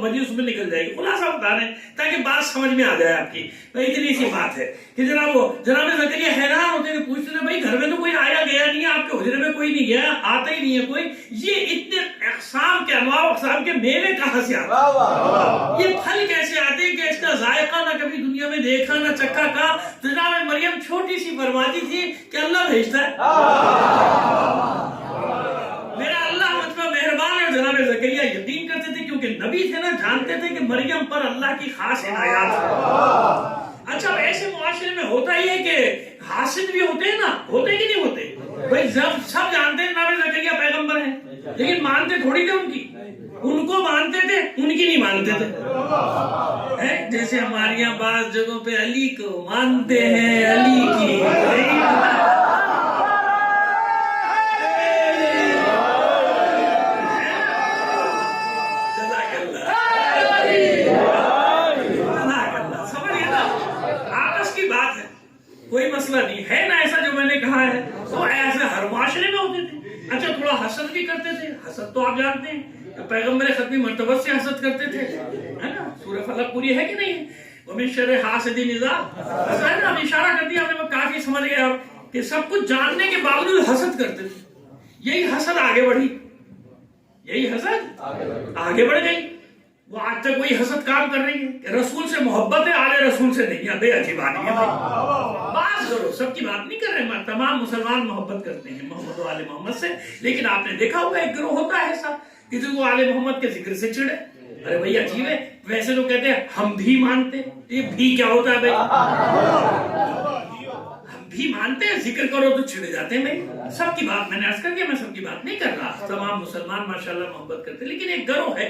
مجلس میں نکل جائے گی. خلاصہ بتا رہے ہیں تاکہ بات سمجھ میں آ جائے آپ کی. تو اتنی سی بات ہے کہ جناب زکریا حیران ہوتے ہیں, پوچھتے ہیں بھائی گھر میں تو کوئی آیا گیا نہیں ہے, آپ کے حجرے میں کوئی نہیں گیا, آتا ہی نہیں ہے کوئی, یہ اتنے اقسام کے انواع اقسام کے میوے کہاں سے آتے, یہ پھل کیسے آتے ہیں کہ اس کا ذائقہ نہ کبھی دنیا میں دیکھا نہ چکھا کا. جناب مریم چھوٹی سی فرماتی تھی کہ اللہ بھیجتا ہے, میرا اللہ مجھ پر مہربان ہے. جناب زکریا یقین کرتے تھے کیونکہ نبی تھے نا, جانتے تھے کہ مریم پر اللہ کی خاص عنایات ہے. اچھا ایسے معاشرے میں ہوتا ہی ہے کہ حاسد بھی ہوتے ہیں نا, ہوتے کہ نہیں ہوتے بھائی, سب جانتے ہیں جناب زکریا پیغمبر ہیں لیکن مانتے تھوڑی تھے ان کی, ان کو مانتے تھے ان کی نہیں مانتے تھے. جیسے ہمارے یہاں بعض جگہوں پہ علی کو مانتے ہیں, علی کی کوئی مسئلہ نہیں ہے نا, ایسا جو میں نے کہا ہے تو ایسے ہر معاشرے میں ہوتے تھے. اچھا تھوڑا حسد بھی کرتے تھے, حسد تو آپ جانتے ہیں پیغمبر ختمی مرتبہ سے حسد کرتے تھے, ہے نا, سورہ فلق پوری ہے کہ نہیں, وَمِن شَرِّ حَاسِدٍ إِذَا حَسَدَ. اب اشارہ کر دیا, ہم نے کافی سمجھ گئے آپ کہ سب کچھ جاننے کے باوجود حسد کرتے تھے. یہی حسد آگے بڑھی, یہی حسد آگے بڑھ گئی. وہ آج تک وہی حسد کام کر رہی ہے کہ رسول سے محبت ہے, آل رسول سے نہیں. بے عجیب بات ہے, بات کرو, سب کی بات نہیں کر رہے, تمام مسلمان محبت کرتے ہیں محمد و آل محمد سے. لیکن آپ نے دیکھا ہوگا ایک گروہ ہوتا ہے ایسا کہ جو آل محمد کے ذکر سے چڑھے. ارے بھائی عجیب ہے, ویسے تو کہتے ہیں ہم بھی مانتے, یہ بھی کیا ہوتا ہے بھائی, ہم بھی مانتے ہیں, ذکر کرو تو چھڑے جاتے ہیں. بھائی سب کی بات میں نے عرض کر دیا, میں سب کی بات نہیں کر رہا, تمام مسلمان ماشاءاللہ محبت کرتے ہیں. لیکن ایک گروہ ہے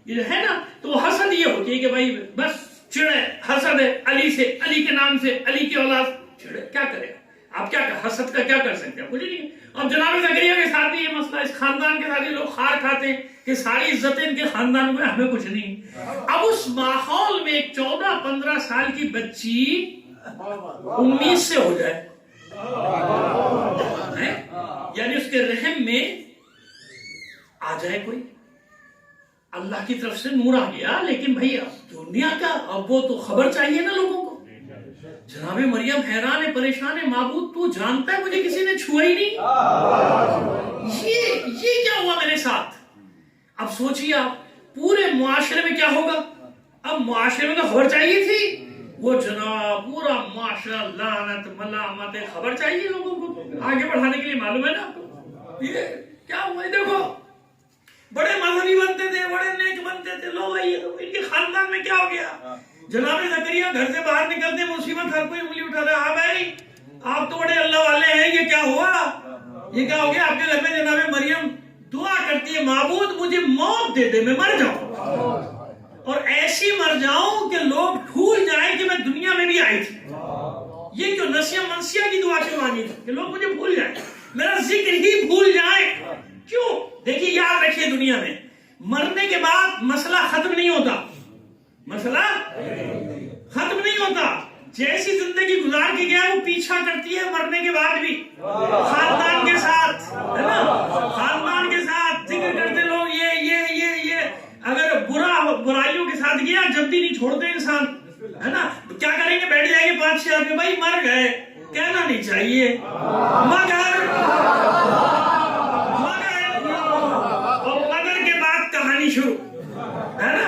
یہ ہے نا, تو حسد یہ ہوتی ہے کہ بھائی بس چڑے, حسد ہے علی سے, علی کے نام سے, علی کی اولاد چڑے. کیا کرے آپ, کیا حسد کا کیا کر سکتے ہیں, کچھ نہیں. اب جناب زکریا کے ساتھ بھی یہ مسئلہ, اس خاندان کے ساتھ لوگ خار کھاتے ہیں کہ ساری عزتیں ان کے خاندان میں, ہمیں کچھ نہیں. اب اس ماحول میں ایک 14-15 سال کی بچی امید سے ہو جائے, یعنی اس کے رحم میں آ جائے کوئی, اللہ کی طرف سے نور آ گیا, لیکن بھائی دنیا کا اب وہ تو خبر چاہیے نا لوگوں کو. جناب مریم حیران ہے, پریشان ہے, معبود تو جانتا ہے مجھے کسی نے چھوا ہی نہیں, یہ کیا ہوا میرے ساتھ. اب سوچیے آپ پورے معاشرے میں کیا ہوگا. اب معاشرے میں تو خبر چاہیے تھی, وہ جناب پورا معاشرہ لعنت ملامت, خبر چاہیے لوگوں کو آگے بڑھانے کے لیے. معلوم ہے نا آپ کو یہ کیا ہوا. دیکھو بڑے مذہبی بنتے تھے, بڑے نیک بنتے تھے, لو بھائی ان کے خاندان میں کیا ہو گیا. جناب زکریا گھر سے باہر نکلتے مصیبت, ہر کوئی انگلی اٹھا رہا, ہاں بھائی آپ تو بڑے اللہ والے ہیں, یہ کیا ہوا, یہ کیا ہو گیا آپ کے گھر میں. جناب مریم دعا کرتی ہے, معبود مجھے موت دے دے, میں مر جاؤں, اور ایسی مر جاؤں کہ لوگ بھول جائیں کہ میں دنیا میں بھی آئی تھی. یہ کیوں نسیہ منسیہ کی دعا کیوں مانگی تھی کہ لوگ مجھے بھول جائیں, میرا ذکر ہی بھول جائیں. کیوں, دیکھیے یاد رکھیے, دنیا میں مرنے کے بعد مسئلہ ختم نہیں ہوتا, مسئلہ ختم نہیں ہوتا. جیسی زندگی گزار کے گیا وہ پیچھا کرتی ہے مرنے کے بعد بھی, خاندان کے ساتھ, ہے نا, خاندان کے ساتھ ذکر کرتے لوگ. یہ اگر برائیوں کے ساتھ گیا جلدی نہیں چھوڑتے انسان, ہے نا. کیا کریں گے, بیٹھ جائیں گے 5-6 آدمی, بھائی مر گئے, کہنا نہیں چاہیے مگر کہانی شروع, ہے نا.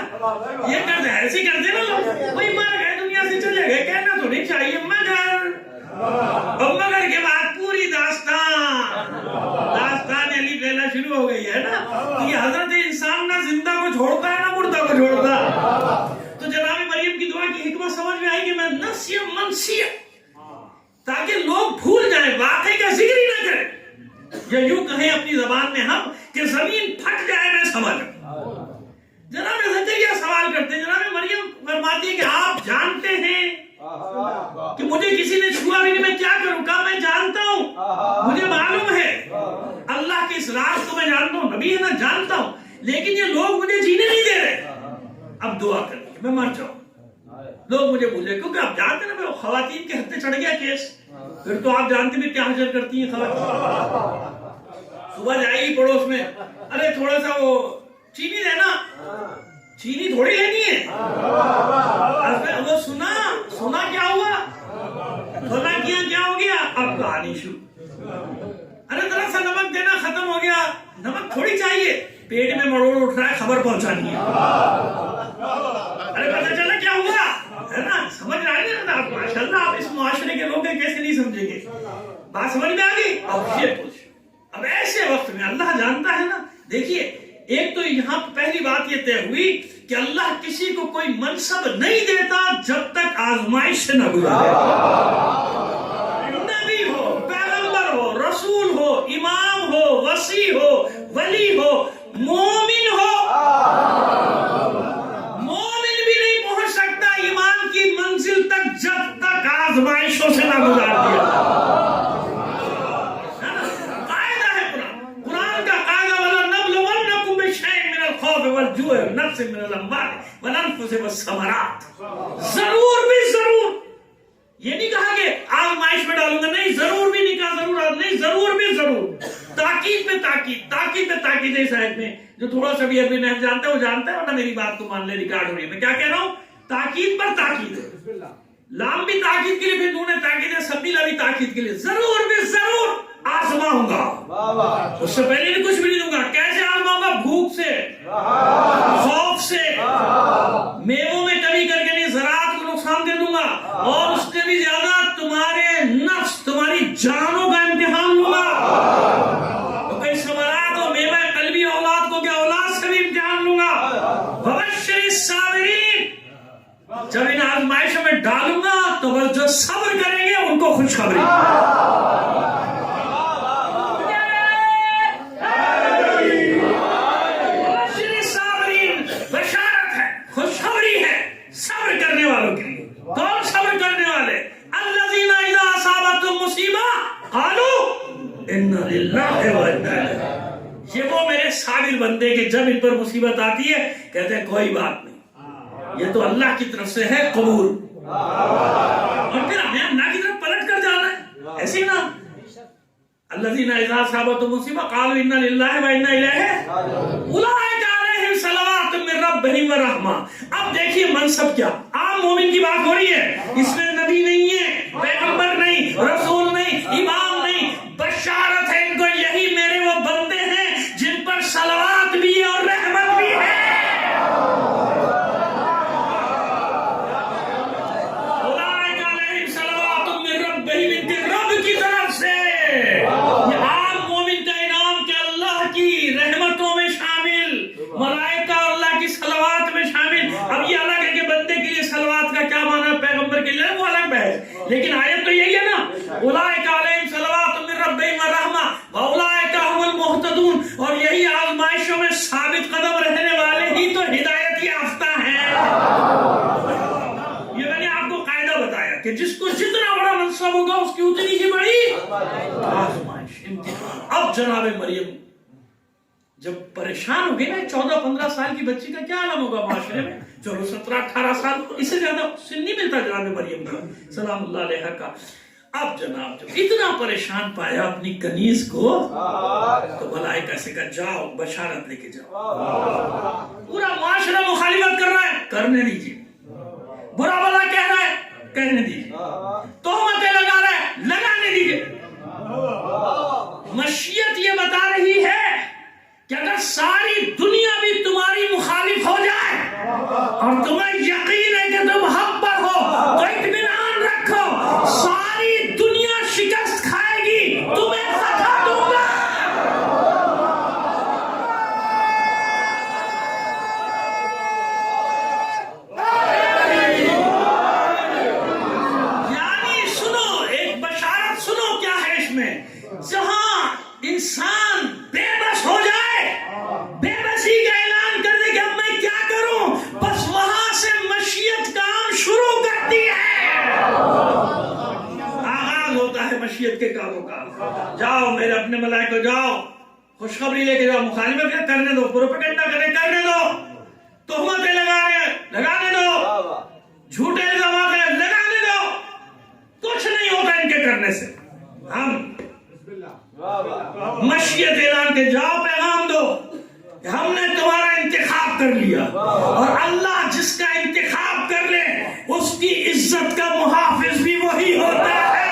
یہ کرتے ایسے کرتے نا لوگ, وہی مر گئے دنیا سے چلے گئے, کہنا تو نہیں چاہیے مگر, اور مگر کے بعد پوری داستان علی پہلا شروع ہو گئی, ہے نا. یہ حضرت انسان نہ زندہ کو چھوڑتا ہے نہ مردہ کو چھوڑتا. تو جناب مریم کی دعا کی حکمت سمجھ میں آئی کہ میں نسیہ منسیہ, تاکہ لوگ بھول جائیں, واقعی کا ذکر ہی نہ کریں, یا یوں کہیں اپنی زبان میں ہم کہ زمین پھٹ جائے میں سمجھ. جناب زکریا سوال کرتے ہیں, جناب مریم فرماتی ہے کہ آپ جانتے ہیں کہ مجھے کسی نے چھوا بھی نہیں, میں کیا کروں. کہا میں جانتا ہوں, مجھے معلوم ہے اللہ کے اس راز کو میں جانتا ہوں, نبی ہے نا, جانتا ہوں, لیکن یہ لوگ مجھے جینے نہیں دے رہے. اب دعا کر کہ میں مر جاؤں, لوگ مجھے بھولے, کیونکہ آپ جانتے ہیں نا خواتین کے ہتھے چڑھ گیا کیس, پھر تو آپ جانتے بھی کیا حجر کرتی ہیں خواتین. صبح جائے گی پڑوس میں، ارے تھوڑا سا وہ چینی دینا، چینی تھوڑی لینی ہے، وہ سنا کیا ہوا، سنا کیا ہو گیا، اب کہانی شروع، ارے ذرا سا نمک دینا، ختم ہو گیا، نمک تھوڑی چاہیے، پیٹ میں مروڑ اٹھ رہا ہے، خبر پہنچانی ہے، ارے پتہ چلا کیا ہوا ہے نا، سمجھ رہا ہے نا آپ، ماشاءاللہ آپ اس معاشرے کے لوگ کیسے نہیں سمجھیں گے، بات سمجھ میں آ گئی؟ اب یہ پوچھ، اب ایسے وقت میں اللہ جانتا ہے نا، دیکھیے ایک تو یہاں پہلی بات یہ طے ہوئی کہ اللہ کسی کو کوئی منصب نہیں دیتا جب تک آزمائش سے نہ گزرے، نبی ہو، پیغمبر ہو، رسول ہو، امام ہو، وصی ہو، ولی ہو، مومن ہو، مومن بھی نہیں پہنچ سکتا ایمان کی منزل تک جب تک آزمائشوں سے نہ گزار دیا۔ والجوع والنقص من الاموال والانفس والثمرات، ضرور بھی ضرور، یہ نہیں کہا کہ آزمائش میں ڈالوں گا، نہیں، ضرور بھی نہیں کہا، ضرور نہیں، ضرور بھی ضرور، تاکید پہ تاکید، تاکید پہ تاکید ہے اس آیت میں، جو تھوڑا سا بھی ابھی نہیں جانتا ہے وہ جانتا ہے، ورنہ میری بات کو مان لے، ریکارڈ ہو رہی ہے، میں کیا کہہ رہا ہوں، تاکید پر تاکید ہے، لام بھی تاکید کے لیے، پھر نون تاکید ہے، سبیلا بھی تاکید کے لیے، ضرور بھی ضرور آزماؤں گا، اس سے پہلے بھی کچھ بھی نہیں دوں گا، کیسے آزماؤں گا، بھوک سے، خوف سے، میووں میں کمی کر کے نہیں، زراعت کو نقصان دے دوں گا، اور اس سے بھی زیادہ تمہارے نفس، تمہاری جانوں کا امتحان لوں گا، تو کوئی ثمرات اور میوہ قلبی اولاد کو کیا، اولاد سے بھی امتحان لوں گا، وبشر الصابرین، جب ان آزمائشوں میں ڈالوں گا تو بس جو صبر کریں گے ان کو خوشخبری، بشارت ہے، خوشخبری ہے صبر کرنے والوں کے لیے۔ کون صبر کرنے والے؟ الذین اذا اصابتهم مصیبہ قالوا انا للہ و انا الیہ، یہ وہ میرے صابر بندے کہ جب ان پر مصیبت آتی ہے کہتے ہیں کوئی بات نہیں، یہ تو اللہ کی طرف سے ہے، قبول، اور پھر ہمیں اللہ کی طرف پلٹ کر جانا ہے، ایسے نا، الذین اذا اصابتهم مصیبہ قالوا انا للہ و انا الیہ اولئک علیہم صلوات من ربہم ورحمہ۔ اب دیکھیے منصب کیا، عام مومن کی بات ہو رہی ہے، اس میں نبی نہیں ہے، پیغمبر نہیں، رسول نہیں، امام نہیں، بشارت ہے ان کو، یہی میرے وہ بندے ہیں جن پر صلوات بھی ہے اور رحمت بھی ہے، اولئک علیہم صلوات من ربہم، ان کے رب کی طرف سے، یہ عام مومن کا انعام کہ اللہ کی رحمتوں میں شامل، ملائکہ اور اللہ کی صلوات میں شامل۔ اب یہ الگ ہے کہ بندے کے لیے صلوات کا کیا معنی ہے، پیغمبر کے لیے وہ الگ بحث، لیکن آیت تو یہی ہے نا، اولئک علیہم صلوات من ربہم ورحمہ واولئک ھم المہتدون، اور یہی آزمائشوں میں ثابت قدم رہنے والے ہی تو ہدایت یافتہ ہیں۔ یہ میں نے آپ کو قاعدہ بتایا کہ جس کو جتنا بڑا منصب ہوگا اس کی اتنی ہی بڑی آزمائش، امتحان۔ اب جناب مریم جب پریشان ہو گئی نا، 14-15 سال کی بچی کا کیا عالم ہوگا معاشرے میں، چلو 17-18 سال، اس سے زیادہ سن نہیں ملتا جناب مریم کا سلام اللہ علیہ کا۔ اب جناب جب اتنا پریشان پایا اپنی کنیز کو، تو ملائکہ سے کہا جاؤ بشارت لے کے جاؤ، پورا معاشرہ مخالفت کر رہا ہے، کرنے دیجیے، برا بلا کہہ رہا ہے، کہنے دیجیے، تہمتیں لگا رہا ہے، لگانے دیجیے۔ مشیت یہ بتا رہی ہے کہ اگر ساری دنیا بھی تمہاری مخالف ہو جائے اور تمہیں یقین ہے کہ تم حق پر ہو، تو اطمینان رکھو، ساری دنیا شکست کھائے گی، تمہیں فتح دوں گا۔ یعنی سنو، ایک بشارت سنو کیا ہے اس میں، جہاں انسان بے بس ہو جائے، بے بسی کا اعلان کر دے کہ اب میں کیا کروں، بس وہاں سے مشیت کام شروع کرتی ہے، آغاز ہوتا ہے مشیت کے کاموں کا۔ جاؤ میرے اپنے ملائکہ، جاؤ خوشخبری لے کے جاؤ، مخالفت کرنے دو، پروپیگنڈا کرنے دو، تہمتیں لگا رہے لگانے دو، جھوٹے الزامات لگانے دو، کچھ نہیں ہوتا ان کے کرنے سے۔ ہم مشیت اعلان کے جاؤ پیغام دو کہ ہم نے تمہارا انتخاب کر لیا، اور اللہ جس کا انتخاب کر لے اس کی عزت کا محافظ بھی وہی ہوتا ہے۔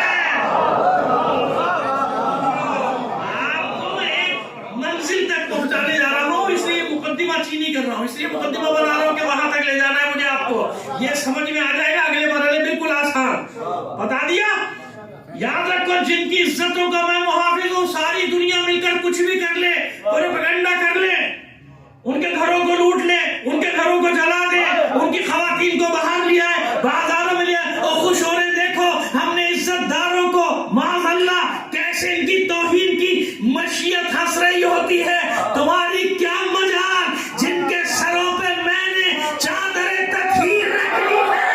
آپ کو میں ایک منزل تک پہنچانے جا رہا ہوں، اس لیے مقدمہ چینی کر رہا ہوں، اس لیے مقدمہ بنا رہا ہوں کہ وہاں تک لے جانا ہے مجھے آپ کو، یہ سمجھ میں آ جائے گا اگلے مرحلے بالکل آسان بتا دیا۔ یاد رکھو جن کی عزتوں کا میں محافظ ہوں، ساری دنیا مل کر کچھ بھی کر لے، پروپیگنڈا کر لے، ان کے گھروں کو لوٹ لے، ان کے گھروں کو جلا دے، ان کی خواتین کو باہر لیا ہے، بازاروں میں لیا ہے، اور خوش ہو رہے دیکھو ہم نے عزت داروں کو معاذ اللہ کیسے ان کی توہین کی مشیت ہنس رہی ہوتی ہے۔ تمہاری کیا مجال جن کے سروں پہ میں نے چادریں تطہیر رکھ لی ہے۔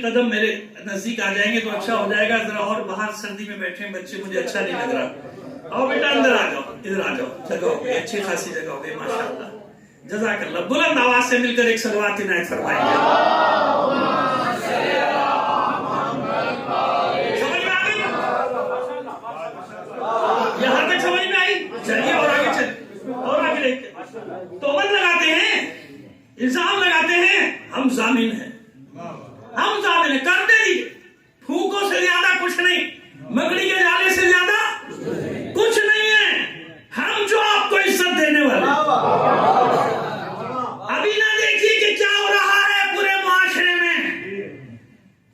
قدم میرے نزدیک آ جائیں گے تو اچھا ہو جائے گا، ذرا اور باہر سردی میں بیٹھے ہیں بچے، مجھے اچھا نہیں لگ رہا۔ آؤ بیٹا اندر آ جاؤ، ادھر آ جاؤ، جگہ ہو گئی اچھی خاصی جگہ ہو گئی ماشاءاللہ، جزاک اللہ۔ بلند آواز سے مل کر ایک صلوات عنایت فرمائیں گے۔ سمجھ میں آ گئی؟ یہاں تک سمجھ میں آئی؟ چلیے اور آگے چلیے، اور آگے دیکھتے ہیں۔ تومت لگاتے ہیں، الزام لگاتے ہیں، ہم ضامن ہیں، ہم ضامن ہیں، کر دے دیجیے، پھونکوں سے زیادہ کچھ نہیں، مکڑی کے جالے سے زیادہ کچھ نہیں ہے، ہم جو آپ کو عزت دینے والے۔ ابھی نہ دیکھیے کہ کیا ہو رہا ہے پورے معاشرے میں،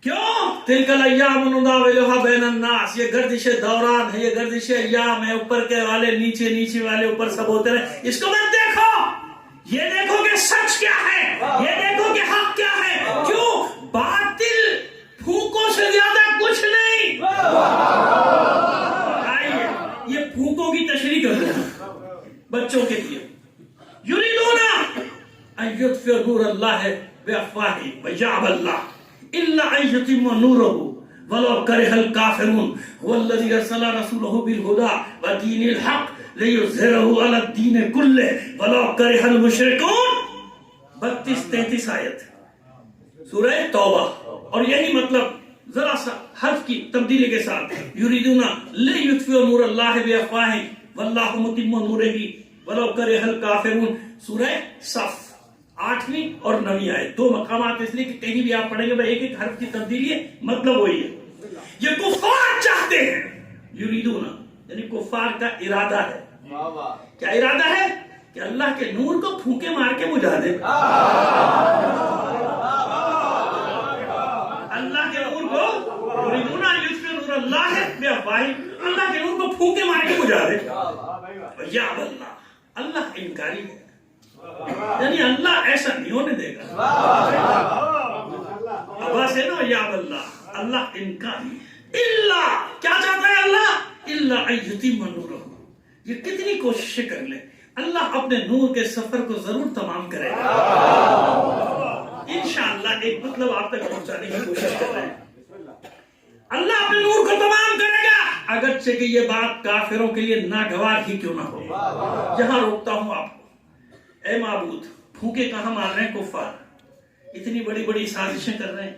کیوں؟ تلک الایام نداولها بین الناس، یہ گردش دوران ہے، یہ گردش ایام ہے، اوپر کے والے نیچے، نیچے والے اوپر، سب ہوتے رہے۔ اس کو مت دیکھو، یہ دیکھو کہ سچ کیا ہے، یہ دیکھو کہ حق کیا ہے۔ کیوں؟ باطل پھونکوں سے زیادہ کچھ نہیں۔ آئیے یہ پھونکوں کی تشریح کر رہے ہیں بچوں کے لیے۔ یریدون ان یطفئوا نور اللہ بافواہہم ویأبی اللہ الا ان یتم نورہ ولو کرہ الکافرون هو الذی ارسل رسولہ بالہدی ودین الحق لیظہرہ علی الدین کلہ ولو کرہ المشرکون۔ 32-33 آیت سورہ توبہ، اور یہی مطلب ذرا سا حرف کی تبدیلی کے ساتھ، یریدون لیطفئوا نور اللہ بافواہہم واللہ متم نورہ ولو کرہ الکافرون، سورہ صف 8ویں اور 9ویں آیت، دو مقامات اس لیے کہ کہیں بھی آپ پڑھیں گے ایک ایک حرف کی تبدیلی ہے، مطلب وہی ہے۔ یہ کفار چاہتے ہیں، یریدون یعنی کفار کا ارادہ ہے۔ کیا ارادہ ہے؟ کہ اللہ کے نور کو پھونکے مار کے بجھا دے۔ اللہ کے نور کو، یریدون ان یطفئوا نور اللہ بافواہہم، اللہ کے نور کو پھونکے مار کے بجھا دے۔ ویأبی اللہ، اللہ انکاری ہے، یعنی اللہ ایسا نہیں ہونے دے گا۔ ابا سے نا ویأبی اللہ، اللہ انکاری ہے۔ اللہ کیا چاہتا ہے اللہ؟ الا ان یتم نورہ، یہ کتنی کوششیں کر لے، اللہ اپنے نور کے سفر کو ضرور تمام کرے گا انشاءاللہ۔ ایک مطلب آپ تک پہنچانے کی کوشش کر رہے ہیں، اللہ اپنے نور کو تمام کرے گا، اگرچہ کہ یہ بات کافروں کے لیے ناگوار ہی کیوں نہ ہو۔ یہاں روکتا ہوں آپ کو، اے معبود، پھونکے کہاں مار رہے ہیں کفار، اتنی بڑی بڑی سازشیں کر رہے ہیں،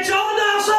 1400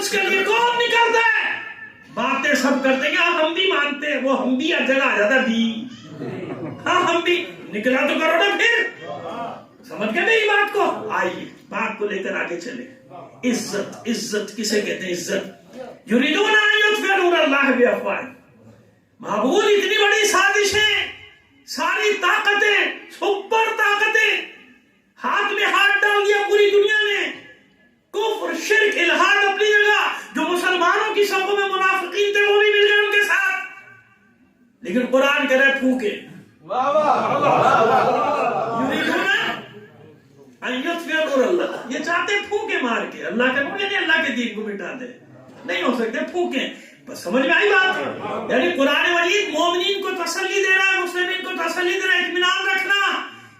مجھ کے لیے کون نکلتا ہے؟ باتیں سب کرتے ہیں، ہم بھی مانتے ہیں، وہ ہم بھی ہر جگہ آ جاتا بھی، ہاں ہم بھی نکلا تو کرو نا پھر، سمجھ گئے میری بات کو؟ آئیے بات کو لے کر آگے چلے. عزت، عزت کسے کہتے ہیں؟ عزت. یریدون ان یطفئوا نور اللہ بافواہہم. معبود اتنی بڑی سازشیں، ساری طاقتیں، سپر طاقتیں، ہاتھ میں ہاتھ ڈال دیا پوری دنیا نے. کفر، شرک، الحاد اپنی جگہ، جو مسلمانوں کی صفوں میں منافقین تھے وہ بھی مل گئے ان کے ساتھ. لیکن قرآن کہہ رہے پھونکے. یریدون ان یطفئوا نور اللہ، یہ چاہتے پھونکے مار کے اللہ کا نور، یعنی اللہ کے دین کو مٹا دے. نہیں ہو سکتے، پھونکیں. بس سمجھ میں آئی بات؟ یعنی قرآن مجید مومنین کو تسلی دے رہا ہے، مسلمین کو تسلی دے رہا ہے، اطمینان رکھنا،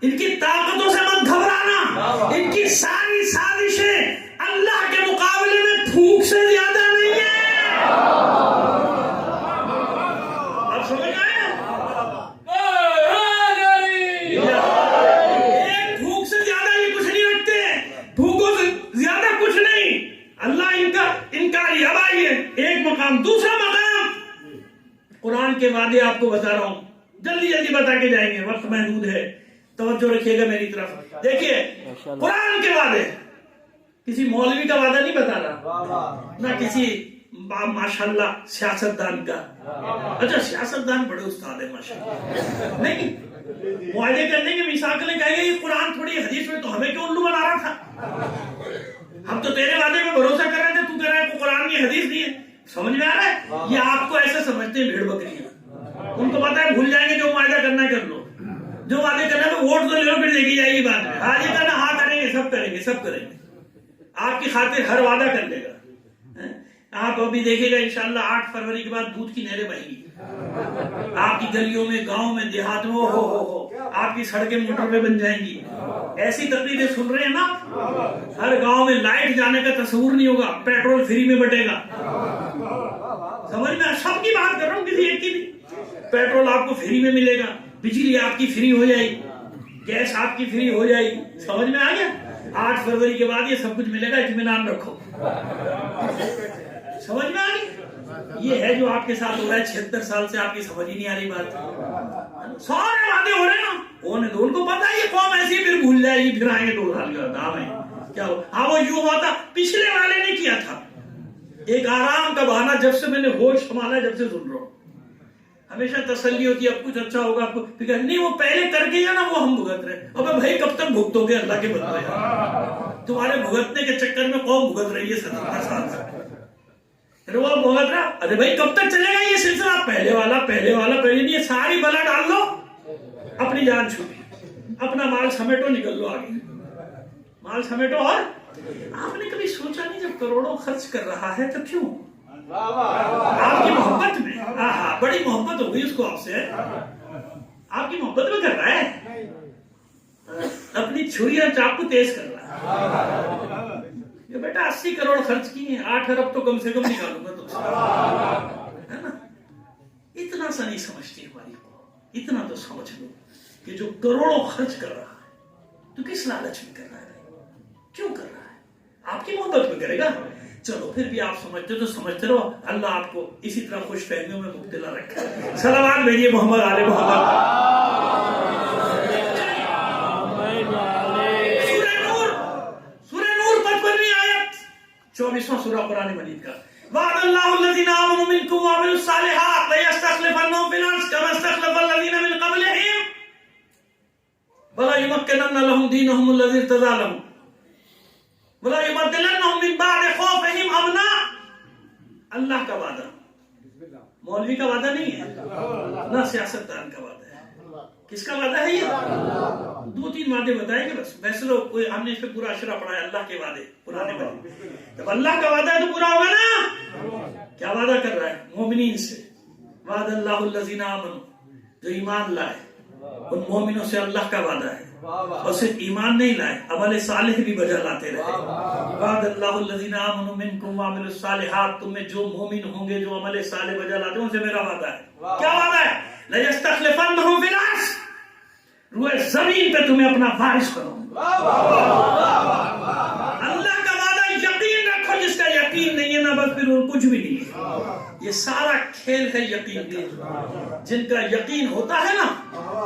ان کی طاقتوں سے مت گھبرانا، ان کی ساری سازشیں اللہ کے مقابلے میں پھونک سے زیادہ نہیں ہے. اب سمجھ آئے؟ ایک پھونک سے زیادہ یہ کچھ نہیں رکھتے، پھونکوں سے زیادہ کچھ نہیں. اللہ ان کا اب آئیے ایک مقام. دوسرا مقام قرآن کے وعدے آپ کو بتا رہا ہوں، جلدی جلدی بتا کے جائیں گے، وقت محدود ہے، توجہ رکھیے گا میری طرف. دیکھیے قرآن کے وعدے، کسی مولوی کا وعدہ نہیں بتا رہا، نہ کسی ماشاءاللہ سیاستدان کا. اچھا سیاستدان بڑے استاد ہیں ماشاءاللہ، نہیں معاہدے کرنے کے میثاق نے کہا یہ قرآن تھوڑی حدیث میں، تو ہمیں کیوں الو بنا رہا تھا؟ ہم تو تیرے وعدے میں بھروسہ کر رہے تھے، تو کہہ رہا ہے قرآن کی حدیث نہیں ہے. سمجھ میں آ رہا ہے؟ یہ آپ کو ایسے سمجھتے ہیں بھیڑ بکریاں، ان کو پتا ہے بھول جائیں گے، جو معاہدہ کرنا ہے کر لو، جو وعدے کرنا ہے ووٹ تو لے لو، پھر دیکھی جائے گی بعد میں. ہاں یہ کرنا، ہاں کریں گے، سب کریں گے، سب کریں گے، آپ کی خاطر ہر وعدہ کر لے گا. آپ ابھی دیکھیں گا انشاءاللہ 8 فروری کے بعد دودھ کی نہریں بہیں گی آپ کی گلیوں میں، گاؤں میں، دیہات میں. ہو آپ کی سڑکیں موٹر پہ بن جائیں گی. ایسی تقریریں سن رہے ہیں نا، ہر گاؤں میں لائٹ جانے کا تصور نہیں ہوگا، پیٹرول فری میں بٹے گا. سمجھ میں؟ سب کی بات کر رہا ہوں، کسی ایک کی نہیں. پیٹرول آپ کو فری میں ملے گا، بجلی آپ کی فری ہو جائے گی، گیس آپ کی فری ہو جائے گی. سمجھ میں آ گیا؟ 8 فروری کے بعد یہ سب کچھ ملے گا، اطمینان رکھو. سمجھ میں آ گئی؟ یہ ہے جو آپ کے ساتھ ہو رہا ہے 76 سال سے، آپ کی سمجھ ہی نہیں آ رہی بات. سارے وعدے ہو رہے ہیں نا، ان کو پتا ہے یہ قوم ایسی پھر بھول جائے گی، پھر آئیں گے 2 سال کے بعد. کیا ہو؟ ہاں وہ یوں ہوا تھا، پچھلے والے نے کیا تھا. ایک آرام کا بہانہ، جب سے میں نے ہوش سنبھالا، جب سے سن رہا ہوں، ہمیشہ تسلی ہوتی ہے اب کچھ اچھا ہوگا آپ کو. نہیں وہ پہلے کر کے نا وہ ہم بھگت رہے. ابے بھائی کب تک بھگتو گے اللہ کے بدلے؟ تمہارے بھگتنے کے چکر میں قوم بھگت رہی ہے 77 سال سے. وہ بھگت رہا، ارے بھائی کب تک چلے گا یہ سلسلہ؟ پہلے والا پہلے نہیں، یہ ساری بلا ڈال دو، اپنی جان چھوٹی، اپنا مال سمیٹو، نکل لو آگے. مال سمیٹو. اور آپ نے کبھی سوچا نہیں جب کروڑوں خرچ کر رہا ہے تو کیوں؟ آپ کی محبت میں، بڑی محبت ہو گئی اس کو آپ سے، آپ کی محبت میں کر رہا ہے، اپنی چھری اور چاقو تیز کر رہا ہے. یہ بیٹا 80 کروڑ خرچ کیے ہیں، 8 ارب تو کم سے کم نکالوں گا تم سے، ہے نا؟ اتنا سا نہیں سمجھتی ہماری قوم. اتنا تو سمجھ لو کہ جو کروڑوں خرچ کر رہا ہے تو کس لالچ میں کر رہا ہے؟ کیوں کر رہا ہے؟ آپ کی محبت میں کرے گا. چلو پھر بھی آپ سمجھتے تو سمجھتے رہو، اللہ آپ کو اسی طرح خوش فہمیوں میں مبتلا رکھے. صلوات بھیجیے محمد آل محمد. سورہ نور 55ویں آیت، 24واں سورہ قرآن مجید کا. وعد اللہ الذین آمنوا منکم وعملوا الصالحات لیستخلفنہم فی الارض کما استخلف الذین من قبلہم ولیمکنن لہم دینہم الذی ارتضی لہم ولا یبدلنہم من بعد خوفہم امنا. اللہ کا وعدہ، مولوی کا وعدہ نہیں ہے، نہ سیاستدان کا وعدہ ہے. کس کا وعدہ ہے یہ؟ 2-3 وعدے بتائیں گے بس. ویسے لوگ ہم نے اس پہ پورا اشرا پڑھا ہے، اللہ کے وعدے پرانے وعدے. جب اللہ کا وعدہ ہے تو پورا ہوگا نا. کیا وعدہ کر رہا ہے؟ مومنین سے. وعد اللہ الذین آمنوا، جو ایمان لائے ان مومنوں سے اللہ کا وعدہ ہے. اور صرف ایمان نہیں لائے، عمل صالح بھی بجا لاتے رہے. وعد اللہ الذین آمنوا منکم وعملوا الصالحات، تم میں جو مومن ہوں گے جو عمل صالح بجا لاتے ہیں ان سے میرا وعدہ ہے. کیا وعدہ ہے؟ لَيَسْتَخْلِفَنَّهُمْ فِي الْأَرْضِ، روئے زمین پہ تمہیں اپنا وارث کروں. اللہ کا وعدہ یقین رکھو، جس کا یقین نہیں ہے نا بس پھر کچھ بھی نہیں ہے. یہ سارا کھیل ہے یقین کا. جن کا یقین ہوتا ہے نا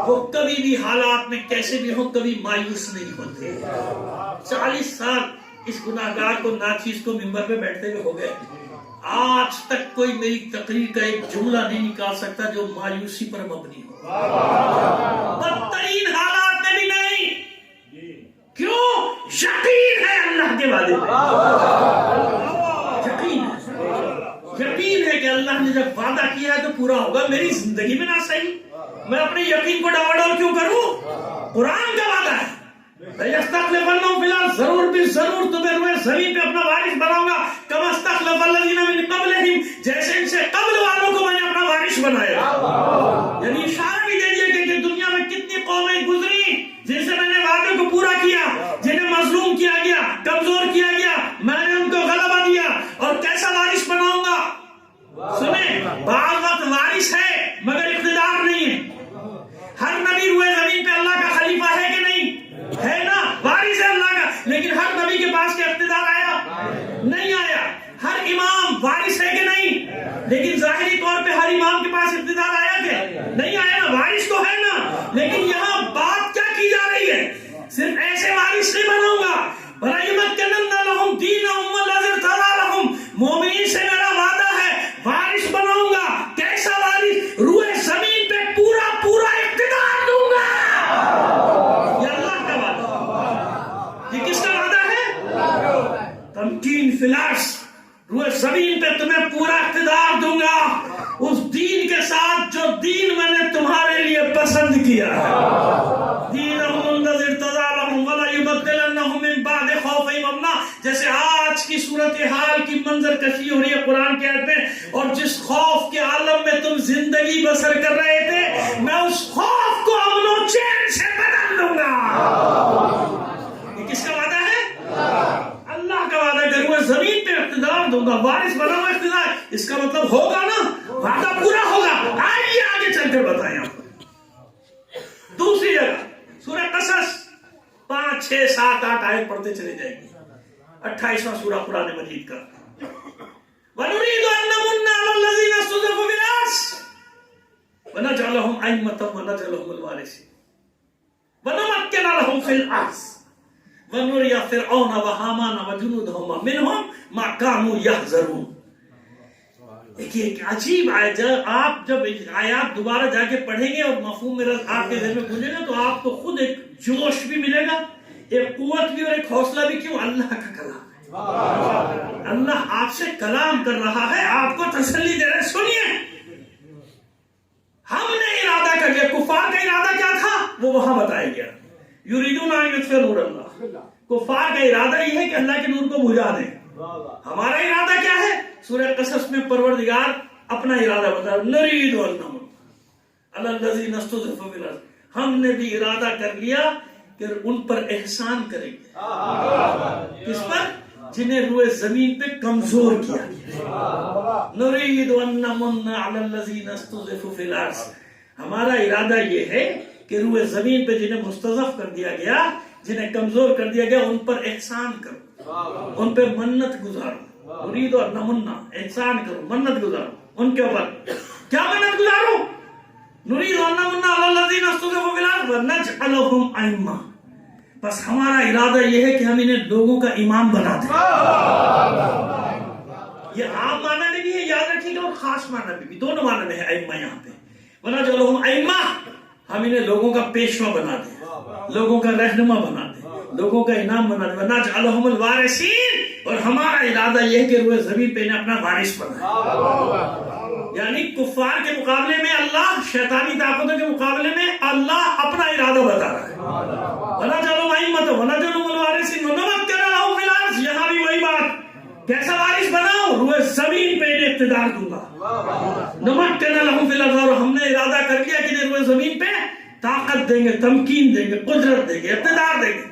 وہ کبھی بھی حالات میں کیسے بھی ہو کبھی مایوس نہیں ہوتے. 40 سال اس گناہگار کو ناچیز کو ممبر پہ بیٹھتے ہوئے ہو گئے, آج تک کوئی میری تقریر کا ایک جملہ نہیں نکال سکتا جو مایوسی پر مبنی ہو. بدترین حالات میں بھی نہیں. کیوں؟ یقین ہے اللہ کے وعدے پہ. یقین ہے کہ اللہ نے جب وعدہ کیا ہے تو پورا ہوگا. میری زندگی میں نہ صحیح, میں اپنے یقین کو ڈاواڈول کیوں کروں؟ قرآن کا وعدہ ہے لَيَسْتَخْلِفَنَّهُمْ فِي الْأَرْضِ, ضرور بھی ضرور تمہیں روئے زمین پہ اپنا وارث بناؤں گا. كَمَا اسْتَخْلَفَ الَّذِينَ مِن قَبْلِهِمْ, جیسے ان سے قبل والوں کو میں نے اپنا وارث بنایا. یعنی اشارہ بھی دے دیا کہ دنیا میں کتنی قومیں گزری جن سے میں نے وعدے کو پورا کیا, جنہیں مظلوم کیا گیا, کمزور کیا گیا, میں نے ان کو غلبہ دیا اور کیسا وارث بناؤں گا. سنیں, بعض وقت وارث ہے مگر اقتدار نہیں ہے. ہر نبی روئے زمین پہ اللہ کا خلیفہ ہے کہ نہیں ہے نا, وارث ہے اللہ کا, لیکن ہر نبی کے پاس کیا اقتدار آیا؟ نہیں آیا. ہر امام وارث ہے کہ نہیں, لیکن ظاہری طور پہ ہر امام کے پاس اقتدار آیا کہ نہیں آیا نا, وارث تو ہے نا. لیکن یہاں بات کیا کی جا رہی ہے؟ صرف ایسے وارث نہیں بناؤں گا. وَلَيُمَكِّنَنَّ لَهُمْ دِينَهُمْ الَّذِي ارْتَضَىٰ لَهُمْ, مومنین سے میرا وعدہ ہے وارث بناؤں گا. کیسا وارث؟ روئے زمین پہ پورا پورا اقتدار دوں گا. یہ اللہ کا وعدہ. یہ کس کا وعدہ ہے؟ تمکین فی الارض, روئے زمین پہ تمہیں پورا اقتدار دوں گا اس دین کے ساتھ جو دین میں نے تمہارے لیے پسند کیا ہے. دینہم الذی ارتضیٰ لہم وَلَيُبَدِّلَنَّهُم مِّن بَعْدِ خَوْفِهِمْ أَمْنًا. جیسے آج کی صورتحال کی منظر کشی ہو رہی ہے قرآن کے آیت میں, اور جس خوف کے عالم میں تم زندگی بسر کر رہے تھے میں اس خوف کو امن و چین سے بدل دوں گا. یہ کس کا وعدہ ہے؟ اللہ کا وعدہ ہے. وہ زمین پہ اقتدار دوں گا, وارث بنا ہوا اقتدار. اس کا مطلب ہوگا نا, وعدہ پورا ہوگا. آئیے آگے چل کر بتائیں آپ کو. دوسری جگہ سورہ قصص 5, 6, 7, 8 آیت پڑھتے چلے جائیں گے. 28واں سورہ قرآن مجید کا. وَنُرِيدُ أَن نَّمُنَّ عَلَى الَّذِينَ اسْتُضْعِفُوا فِي الْأَرْضِ وَنَجْعَلَهُمْ أَئِمَّةً وَنَجْعَلَهُمُ الْوَارِثِينَ وَنُمَكِّنَ لَهُمْ فِي الْأَرْضِ وَنُرِيَ فِرْعَوْنَ وَهَامَانَ وَجُنُودَهُمَا مِنْهُمْ مَا كَانُوا يَحْذَرُونَ. ایک عجیب آیت. آپ جب آیات دوبارہ جا کے پڑھیں گے اور مفہوم میرا آپ کے ذہن میں گونجے گا تو آپ کو خود ایک جوش بھی ملے گا, ایک قوت بھی اور ایک حوصلہ بھی. کیوں؟ اللہ کا کلام ہے. اللہ آپ سے کلام کر رہا ہے, آپ کو تسلی دے رہے. سنیے, ہم نے ارادہ کر لیا. کفار کا ارادہ کیا تھا وہ وہاں بتایا گیا. یریدون ان یطفئوا نور اللہ. کفار کا ارادہ یہ ہے کہ اللہ کے نور کو بجھا دیں. ہمارا ارادہ کیا ہے؟ سورہ قصص میں پروردگار اپنا ارادہ بتا. نرید ان نمن علی الذین استضعفوا فی الارض. ہم نے بھی ارادہ کر لیا کہ ان پر احسان کریں گے. کس پر؟ جنہیں روئے زمین پہ کمزور کیا گیا. نرید ان نمن علی الذین استضعفوا فی الارض. ہمارا ارادہ یہ ہے کہ روئے زمین پہ جنہیں مستضعف کر دیا گیا, جنہیں کمزور کر دیا گیا, ان پر احسان کرو, ان پہ منت گزارو. نرید اور نمنا, احسان کرو, منت گزارو ان کے اوپر. کیا منت گزارو؟ نرید اور نمنا علی الذین استضعفوا فی الارض ونجعلہم ائمہ. بس ہمارا ارادہ یہ ہے کہ ہم انہیں لوگوں کا امام بنا دیں. یہ عام معنی میں بھی ہے, یاد رکھیے گا, اور خاص معنی میں بھی. دونوں معنی میں ہے ائمہ یہاں پہ. ونجعلہم ائمہ, ہم انہیں لوگوں کا پیشوا بنا دیں, لوگوں کا رہنما بنا دیں, لوگوں کا انعام بنا دیں. ونجعلہم الوارثین, اور ہمارا ارادہ یہ ہے کہ روئے زمین پہ انہیں اپنا وارث بنائے. یعنی کفار کے مقابلے میں اللہ, شیطانی طاقتوں کے مقابلے میں اللہ اپنا ارادہ بتا رہا ہے. ونجعلہم ائمۃ ونجعلہم الوارثین ونمکن لہم فی الارض. یہاں بھی وہی بات, کیسا وارث بناؤ؟ روئے زمین پہ انہیں اقتدار دوں گا. نمکن لہم فی الارض, اور ہم نے ارادہ کر لیا کہ روئے زمین پہ طاقت دیں گے, تمکین دیں گے, قدرت دیں گے, اقتدار دیں گے.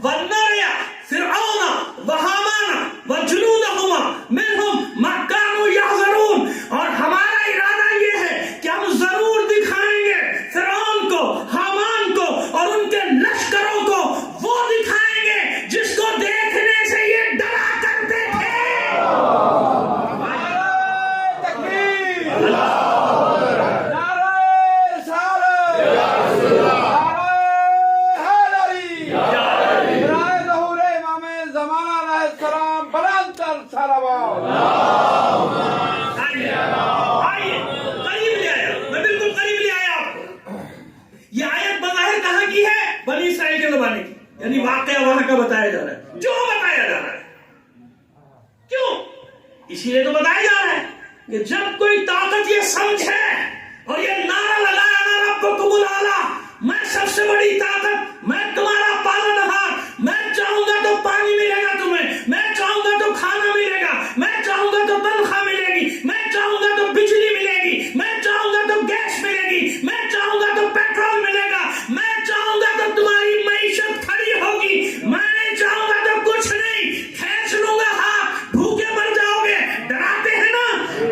وَنُرِيَ فِرْعَوْنَ وَهَامَانَ وَجُنُودَهُمَا مِنْهُمْ مَا كَانُوا يَحْذَرُونَ. اور ہمارا ارادہ یہ ہے کہ ہم ضرور دکھائیں گے فرعون کو, حامان کو اور ان کے لشکروں کو, وہ دکھائیں گے جس کو دیکھنے سے یہ ڈرا کرتے تھے. یہ تو بتایا جا رہا ہے کہ جب کوئی طاقت یہ سمجھے اور یہ نعرہ لگایا نا ربکم الاعلی، میں سب سے بڑی طاقت، میں تمہارا پالنہار، میں چاہوں گا تو پانی ملے گا تمہیں، میں چاہوں گا تو کھانا ملے گا، میں چاہوں گا تو تنخواہ ملے گی، میں چاہوں گا تو بجلی ملے گی، میں چاہوں گا تو گیس ملے گی، میں چاہوں گا تو پیٹرول ملے گا، میں چاہوں گا تو تمہاری معیشت کھڑی ہوگی، میں نہیں چاہوں گا تو کچھ نہیں، کھینچ لوں گا ہاتھ، بھوکے مر جاؤ گے۔ ڈراتے ہیں نا،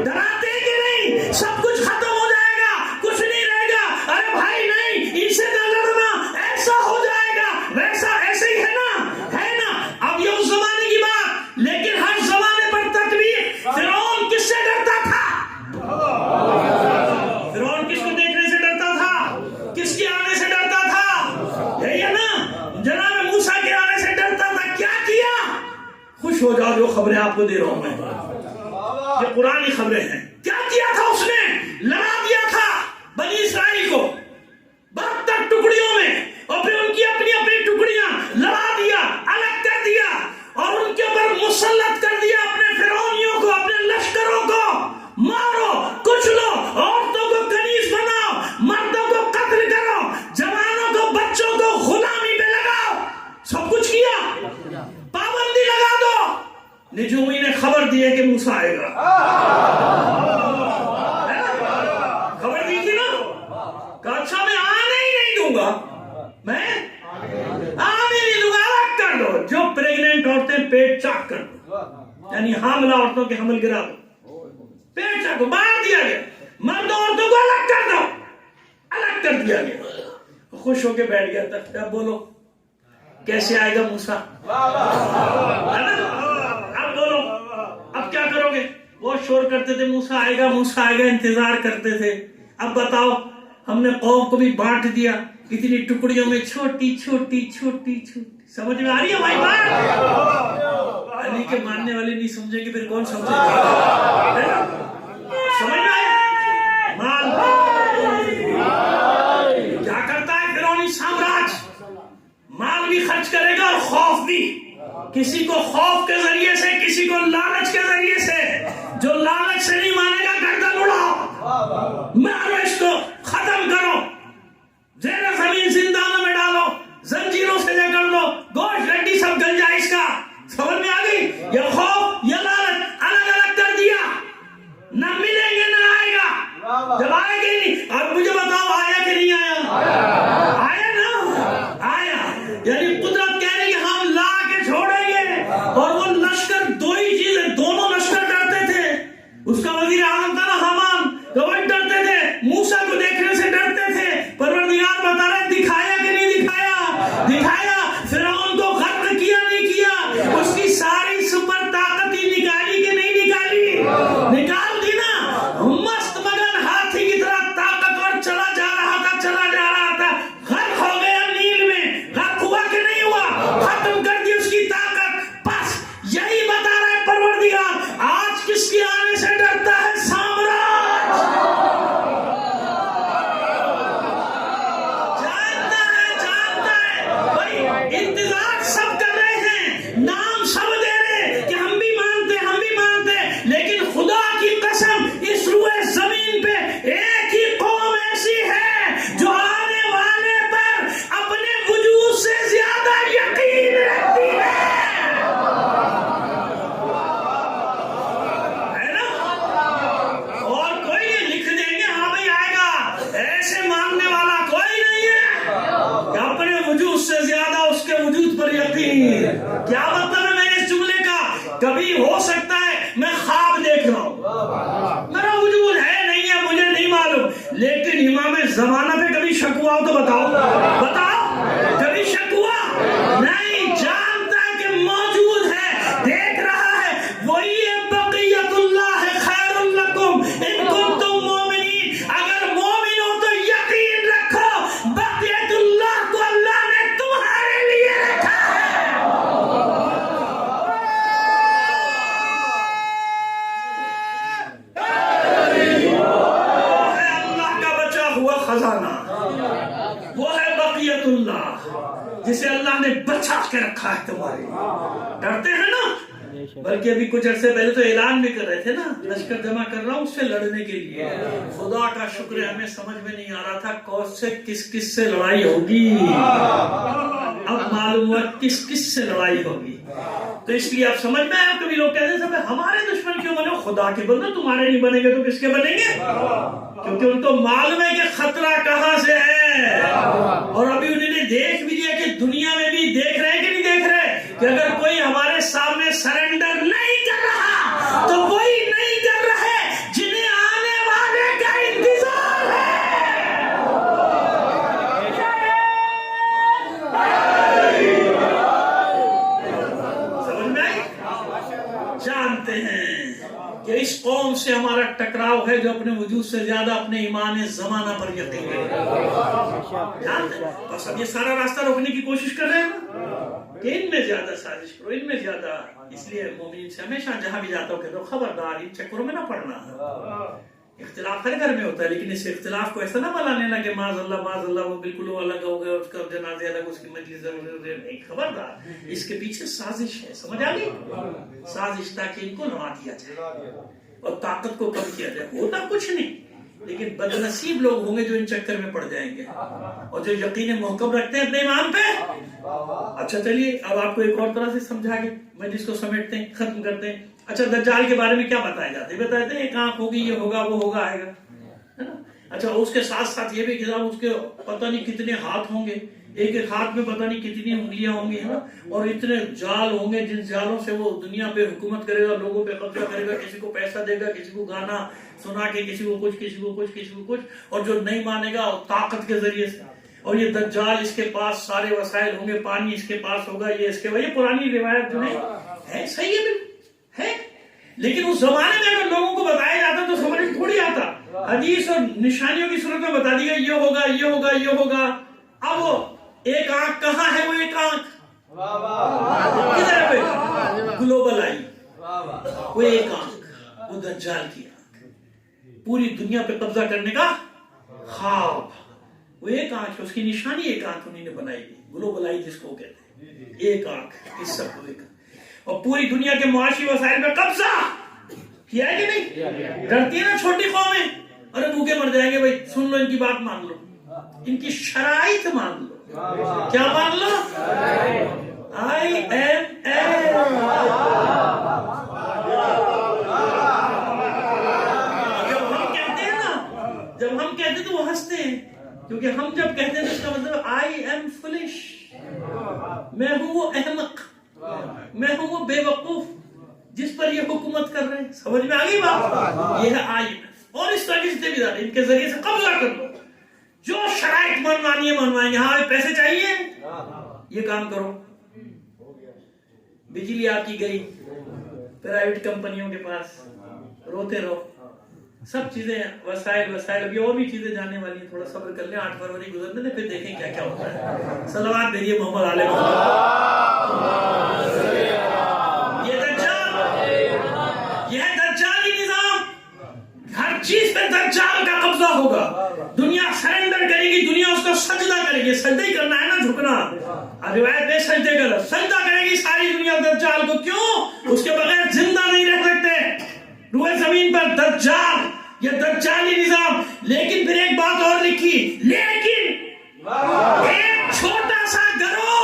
ڈراتے ہیں کہ نہیں؟ سب کچھ ختم ہو جائے گا، کچھ نہیں رہے گا۔ ارے بھائی نہیں، ان سے نہ لڑنا، ایسا ہو جائے گا، ویسا، ایسے ہی ہے نا، ہے نا۔ اب یہ اس زمانے کی بات، لیکن ہر زمانے پر تدبیر۔ فرعون کس سے ڈرتا تھا؟ فرعون کس کو دیکھنے سے ڈرتا تھا؟ کس کے آنے سے ڈرتا تھا؟ یہی ہے نا، جناب موسیٰ کے آنے سے ڈرتا تھا۔ کیا کیا؟ خوش ہو جاؤ، جو خبریں آپ کو دے رہا ہوں میں، یہ قرآنی خبریں ہیں۔ کیا کیا تھا اس نے؟ لڑا دیا تھا بنی اسرائیل کو 72 ٹکڑیوں میں، اور پھر ان کی اپنی اپنی ٹکڑیاں لڑا دیا، الگ کر دیا، اور ان کے اوپر مسلط کر دیا اپنے فرعونیوں کو، اپنے لشکروں کو۔ مارو، کچلو، عورتوں کو کنیز بناؤ، مردوں کو قتل کرو، جوانوں کو، بچوں کو غلامی پہ لگاؤ، سب کچھ کیا۔ پابندی لگا دو۔ نجومی نے خبر دی ہے کہ موسیٰ آئے گا، خبر دی تھی نا، کہا اچھا میں آنے ہی نہیں دوں گا، میں آنے نہیں دوں گا، الگ کر دو۔ جو پریگننٹ عورتیں پیٹ چاک کر دو، یعنی حاملہ عورتوں کے حمل گرا دو، پیٹ چاک کو باہر دیا گیا، مرد عورتوں کو الگ کر دو، الگ کر دیا گیا۔ خوش ہو کے بیٹھ گیا تک۔ اب بولو کیسے آئے گا موسیٰ؟ اب بولو اب کیا کرو گے؟ وہ شور کرتے تھے موسیٰ آئے گا، موسیٰ آئے گا، انتظار کرتے تھے۔ اب بتاؤ، ہم نے قوم کو بھی بانٹ دیا اتنی ٹکڑیوں میں، چھوٹی چھوٹی چھوٹی چھوٹی۔ سمجھ میں آ رہی ہے بھائی بات؟ علی کے ماننے والے نہیں سمجھے گے، پھر کون سمجھے گا؟ سمجھ میں آیا؟ مال کیا کرتا ہے فرعونی سامراج؟ مال بھی خرچ کرے گا اور خوف بھی، کسی کو خوف کے ذریعے سے، کسی کو لالچ کے ذریعے سے۔ جو لالچ سے نہیں مانے گا گردن اڑاؤ، مارو، اس کو ختم کرو، زیر زمین زندانوں میں ڈالو، زنجیروں سے جکڑ لو، گوشت ہڈی سب گل جائے اس کا۔ سمجھ میں آ گئی؟ یہ خوف، یہ لالچ الگ الگ کر دیا، نہ ملیں گے نہ آئے گا۔ جب آئے گا نہیں، اب مجھے بتاؤ آیا کہ نہیں آیا؟ آیا نا، آیا۔ یعنی قدرت کہہ رہی ہے ہم لا کے چھوڑیں گے۔ اور وہ لشکر، دو ہی چیزیں، دونوں لشکر ڈرتے تھے۔ اس کا وزیر اعظم تھا نا حامان، تو وہ ڈرتے تھے، موسیٰ کو دیکھنے سے ڈرتے تھے۔ پروردگار بتا رہے دکھایا کہ نہیں دکھایا؟ دکھایا۔ فرعون کو غرق کیا نہیں کیا؟ اس کی ساری سپر طاقت ہی نکالی کہ نہیں نکالی؟ نکال دی نا۔ مست مگن ہاتھی کی طرح طاقتور چلا جا رہا تھا، چلا جا رہا تھا، غرق ہو گیا نیل میں۔ غرق ہوا کہ نہیں ہوا؟ ختم کر دی اس کی طاقت۔ بس یہی بتا رہا ہے پروردگار، آج کس کے آنے سے ڈرتا ہے سامراج؟ جانتا ہے بھائی، انتظار سب کر رہے ہیں، نام سب دے رہے کہ ہم بھی مانتے، لیکن خدا کی قسم اس روئے زمین پہ ایک ہی قوم ایسی ہے جو آنے والے پر اپنے وجود سے زیادہ یقین رکھتی ہے نا؟ اور کوئی یہ لکھ دیں گے ہاں بھائی آئے گا، ایسے ماننے والا کوئی نہیں ہے کہ اپنے وجود سے زیادہ اس کے وجود پر یقین۔ کیا مطلب ہے میرے اس جملے کا؟ کبھی ہو سکتا ہے میں خواب دیکھ رہا ہوں، میرا وجود ہے نہیں ہے مجھے نہیں معلوم، لیکن امام زمانہ پہ کبھی شک ہوا ہو تو بتاؤ، کبھی شک ہوا؟ نہیں، جانتا کہ موجود ہے، دیکھ رہا ہے، وہی بقیت اللہ خیر لکم ان کنتم مومنین۔ اگر مومن ہو تو یقین رکھو بقیت اللہ کو اللہ نے تمہارے لیے رکھا ہے۔ اللہ کا بچا ہوا خزانہ، وہ ہے بقیت اللہ، جسے اللہ نے بچا کے رکھا ہے تمہارے۔ ڈرتے ہیں نا، بلکہ ابھی کچھ عرصے پہلے تو اعلان بھی کر رہے تھے نا لشکر جمع کر رہا ہوں اس سے لڑنے کے لیے. خدا کا شکر ہے ہمیں سمجھ میں نہیں آ رہا تھا کون سے کس سے لڑائی ہوگی. اب معلوم ہوا کس سے لڑائی ہوگی. تو اس لیے آپ سمجھ میں آیا کبھی لوگ کہتے ہیں ہمارے دشمن کیوں بنے؟ خدا کے بندو تمہارے نہیں بنیں گے تو کس کے بنیں گے؟ کیونکہ ان کو معلوم ہے کہ خطرہ کہاں سے ہے. اور ابھی انہوں نے دیکھ بھی لیا کہ دنیا میں بھی دیکھ رہے کہ نہیں دیکھ رہے کہ اگر کوئی ہمارے سامنے سرنڈر نہیں کر رہا تو وہی نہیں کر رہے جنہیں آنے والے کا انتظار ہے. سمجھ میں آئی؟ جانتے ہیں کہ اس قوم سے ہمارا ٹکراؤ ہے جو اپنے وجود سے زیادہ اپنے ایمان زمانہ پر یقین ہے. جانتے ہیں بس اب یہ سارا راستہ روکنے کی کوشش کر رہے ہیں کہ ان میں زیادہ سازش کرو، ان میں زیادہ. اس لیے مومنین سے ہمیشہ جہاں بھی جاتا ہوں کہ تو خبردار ان چکروں میں نہ پڑنا. اختلاف ہر گھر میں ہوتا ہے لیکن اس اختلاف کو ایسا نہ بنانے لگا کہ معاذ اللہ وہ بالکل الگ ہو گیا، اس کا جنازے الگ، اس کی مجلس نہیں. خبردار اس کے پیچھے سازش ہے. سمجھ آ گئی؟ سازش تاکہ ان کو نوا دیا جائے اور طاقت کو کم کیا جائے. ہوتا کچھ نہیں لیکن بد نصیب لوگ ہوں گے جو ان چکر میں پڑ جائیں گے اور جو یقین محکم رکھتے ہیں اپنے ایمان پہ. اچھا چلیے اب آپ کو ایک اور طرح سے سمجھا کے میں جس کو سمیٹتے ہیں ختم کرتے ہیں. اچھا دجال کے بارے میں کیا بتایا جاتا ہے؟ بتاتے ہیں ایک آنکھ ہوگی، یہ ہوگا وہ ہوگا آئے گا. اچھا اس کے ساتھ ساتھ یہ بھی کہ اس کے پتہ نہیں کتنے ہاتھ ہوں گے، ایک ایک ہاتھ میں پتہ نہیں کتنی انگلیاں ہوں گی، ہے نا، اور اتنے جال ہوں گے جن جالوں سے وہ دنیا پہ حکومت کرے گا، لوگوں پہ قبضہ کرے گا، کسی کو پیسہ دے گا، کسی کو گانا سنا کے، کسی کو کچھ، کسی کو کچھ، کسی کو کچھ، اور جو نہیں مانے گا طاقت کے ذریعے سے. اور یہ دجال اس کے پاس سارے وسائل ہوں گے، پانی اس کے پاس ہوگا، یہ اس کے یہ پرانی روایت جو ہے صحیح ہے بالکل ہے. لیکن اس زمانے میں اگر لوگوں کو بتایا جاتا تو سمجھ میں تھوڑی آتا. حدیث اور نشانیوں کی صورت میں بتا دیا یہ ہوگا یہ ہوگا یہ ہوگا. اب وہ ایک آنکھ کہاں ہے؟ وہ ایک آنکھ کدھر ہے؟ Global I. وہ ایک آنکھ، وہ دجال کی آنکھ، پوری دنیا پہ قبضہ کرنے کا خواب. وہ ایک آنکھ، اس کی نشانی ایک آنکھ انہوں نے بنائی گئی، گلوبل آئی جس کو کہتے ہیں. ایک آنکھ اس سب کو، ایک اور پوری دنیا کے معاشی وسائل پہ قبضہ کیا ہے کہ نہیں؟ ڈرتی ہے نا چھوٹی قومیں، ارے بھوکے مر جائیں گے بھائی، سن لو ان کی بات مان لو، ان کی شرائط مان لو. کیا مان لو؟ IMF. جب ہم کہتے ہیں تو وہ ہنستے ہیں، کیونکہ ہم جب کہتے ہیں تو اس کا مطلب I am foolish، میں ہوں وہ احمق، میں ہوں وہ بے وقوف جس پر یہ حکومت کر رہے ہیں. سمجھ میں آگئی بات؟ یہ ہے IMF. اور اس طرح سے بھی ان کے ذریعے سے قبضہ کر لو، جو شرائط منوانی ہے منوائیں گے. ہاں پیسے چاہیے، یہ کام کرو. بجلی آپ کی گئی پرائیویٹ کمپنیوں کے پاس، روتے رہو. سب چیزیں وسائل ابھی اور بھی چیزیں جاننے والی ہیں. تھوڑا صبر کر لیں، 8 فروری گزرنے دیں، پھر دیکھیں کیا کیا ہوتا ہے. صلوات بھیجیے محمد علیہ یہ دجالی نظام، ہر چیز پہ دجال کا قبضہ ہوگا. دنیا سرنڈر کرے گی، دنیا اس کو سجدہ کرے گی. سجدہ ہی کرنا ہے نا، جھکنا. روایت میں سجدے کا لفظ، سجدہ کرے گی ساری دنیا دجال کو. کیوں؟ اس کے بغیر زندہ نہیں رہ سکتے روئے زمین پر دجال، یہ دجالی نظام. لیکن پھر ایک بات اور لکھی، لیکن ایک چھوٹا سا گروہ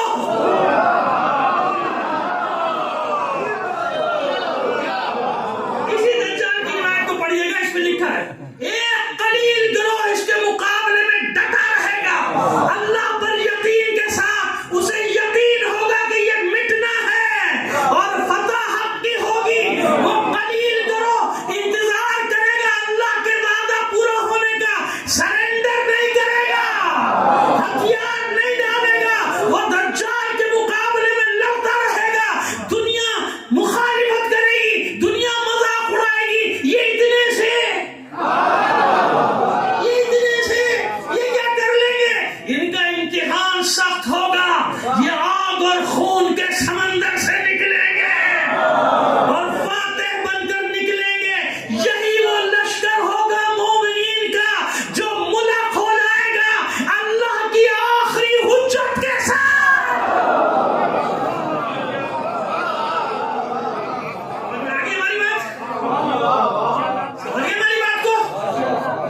اسی دجال کی روایت کو پڑھیے گا، اس میں لکھا ہے ایک قلیل گروہ اس کے مقابلے میں ڈٹا رہے گا. اللہ پر یقین کے ساتھ اسے یقین ہوگا کہ یہ مٹنا ہے اور فتح حق کی ہوگی. وہ قلیل گروہ انتظار کرے گا اللہ کے وعدہ پورا ہونے کا، سرنڈر نہیں کرے گا، ہتھیار نہیں ڈالے گا. وہ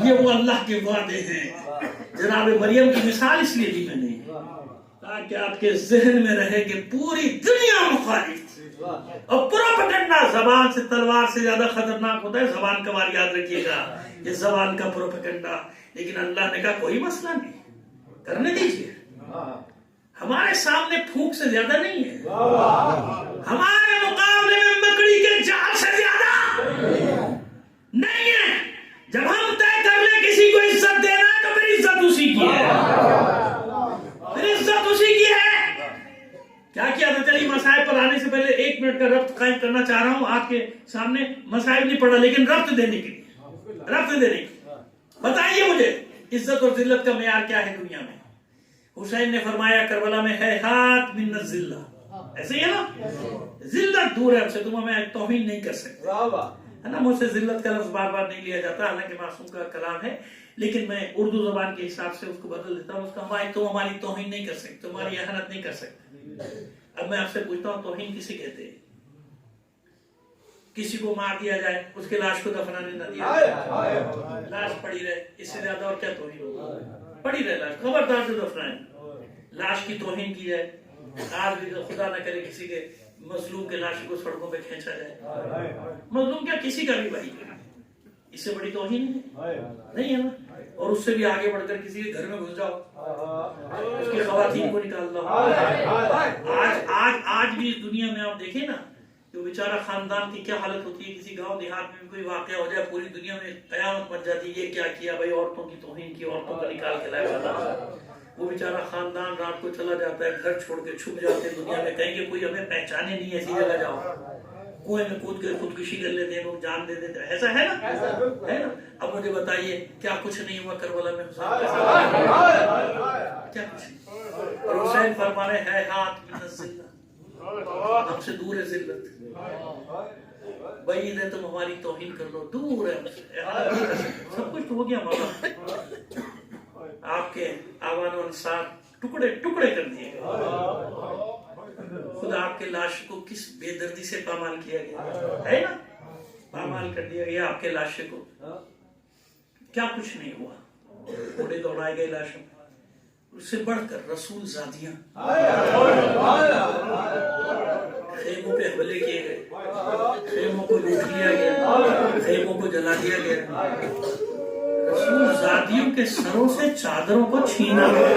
یہ وہ اللہ کے وعدے ہیں. جناب مریم کی مثال اس لیے دی میں نے تاکہ آپ کے ذہن میں رہے کہ پوری دنیا مخالف تھی. اور پروپیگنڈا زبان سے تلوار سے زیادہ خطرناک ہوتا ہے. زبان کا وار یاد رکھیے گا، یہ زبان کا پروپیگنڈا. لیکن اللہ نے کہا کوئی مسئلہ نہیں، کرنے دیجیے. ہمارے سامنے پھونک سے زیادہ نہیں ہے، ہمارے مقابلے میں مکڑی کے جال سے زیادہ نہیں ہے. جب ہم طے کر لیں کسی کو عزت دینا ہے تو پھر عزت اسی کی ہے، پھر عزت اسی کی ہے. کیا کیا تھا؟ چلیے مسائل پر آنے سے پہلے 1 منٹ کا ربط قائم کرنا چاہ رہا ہوں آپ کے سامنے. مسائل نہیں پڑھا لیکن ربط دینے کے لیے، ربط دینے کے لیے بتائیے مجھے عزت اور ذلت کا معیار کیا ہے دنیا میں. حسین نے فرمایا کربلا میں ہے ہاتھ من الذلہ، ایسے ہی ہے نا، ذلت دور ہے ہم سے، تم ہمیں توہین نہیں کر سکتے ہے نا. مجھ سے ذلت کا لفظ بار بار نہیں لیا جاتا، حالانکہ معصوم کا کلام ہے، لیکن میں اردو زبان کے حساب سے اس کو بدل دیتا ہوں. اس کا تم ہماری توہین نہیں کر سکتے، تمہاری اہانت نہیں کر سکتے. اب میں آپ سے پوچھتا ہوں توہین کسے کہتے ہیں؟ کسی کو مار دیا جائے، اس کے لاش کو دفنانے نہ دیا جائے، لاش پڑی رہے، اس سے زیادہ اور کیا توہین ہوگا؟ پڑی رہے لاش، خبردار سے دفنائیں. لاش کی توہین کی جائے، آج بھی خدا نہ کرے کسی کے مظلوم کے لاش کو سڑکوں پہ کھینچا جائے. مظلوم کیا کسی کا بھی بھائی، اس سے بڑی توہین نہیں ہے نا. اور اس سے بھی آگے بڑھ کر کسی کے گھر میں گھس جاؤ، اس کی خواتین کو نکال دو. آج بھی دنیا میں آپ دیکھیں نا جو بیچارہ خاندان کی کیا حالت ہوتی ہے. کسی گاؤں دیہات میں کوئی واقعہ ہو جائے پوری دنیا میں قیامت مچ جاتی ہے. یہ کیا کیا بھائی، عورتوں کی توہین کی، عورتوں کو نکال کے لایا. وہ بیچارہ خاندان رات کو چلا جاتا ہے، گھر چھوڑ کے چھپ جاتے ہیں دنیا میں. کہیں گے کوئی ہمیں پہچانے نہیں، ایسی جگہ جاؤ. کنویں میں کود کے خودکشی کر لیتے ہیں لوگ، جان دے دیتے ہیں. ایسا ہے نا. اب مجھے بتائیے کیا کچھ نہیں ہوا کربلا میں حسین؟ کیا کچھ نہیں. اور حسین فرما رہے ہیں ہاتھ من الذلہ، ہم سے دور ہے ذلت. بعید ہے تم ہماری توہین کر لو، دور ہے. سب کچھ تو ہو گیا مولا، آپ کے آوان و انصار ٹکڑے ٹکڑے کر دیے گئے. خدا آپ کے لاش کو کس بے دردی سے پامال کیا گیا ہے نا، پامال کر دیا گیا آپ کے لاش کو. کیا کچھ نہیں ہوا، گھوڑے دوڑائے گئے لاشوں. اس سے بڑھ کر رسول زادیاں خیموں پہ حملے کیے گئے، خیموں کو لوٹ لیا گیا، خیموں کو جلا دیا گیا. رسول زادیوں کے سروں سے چادروں کو چھینا گیا،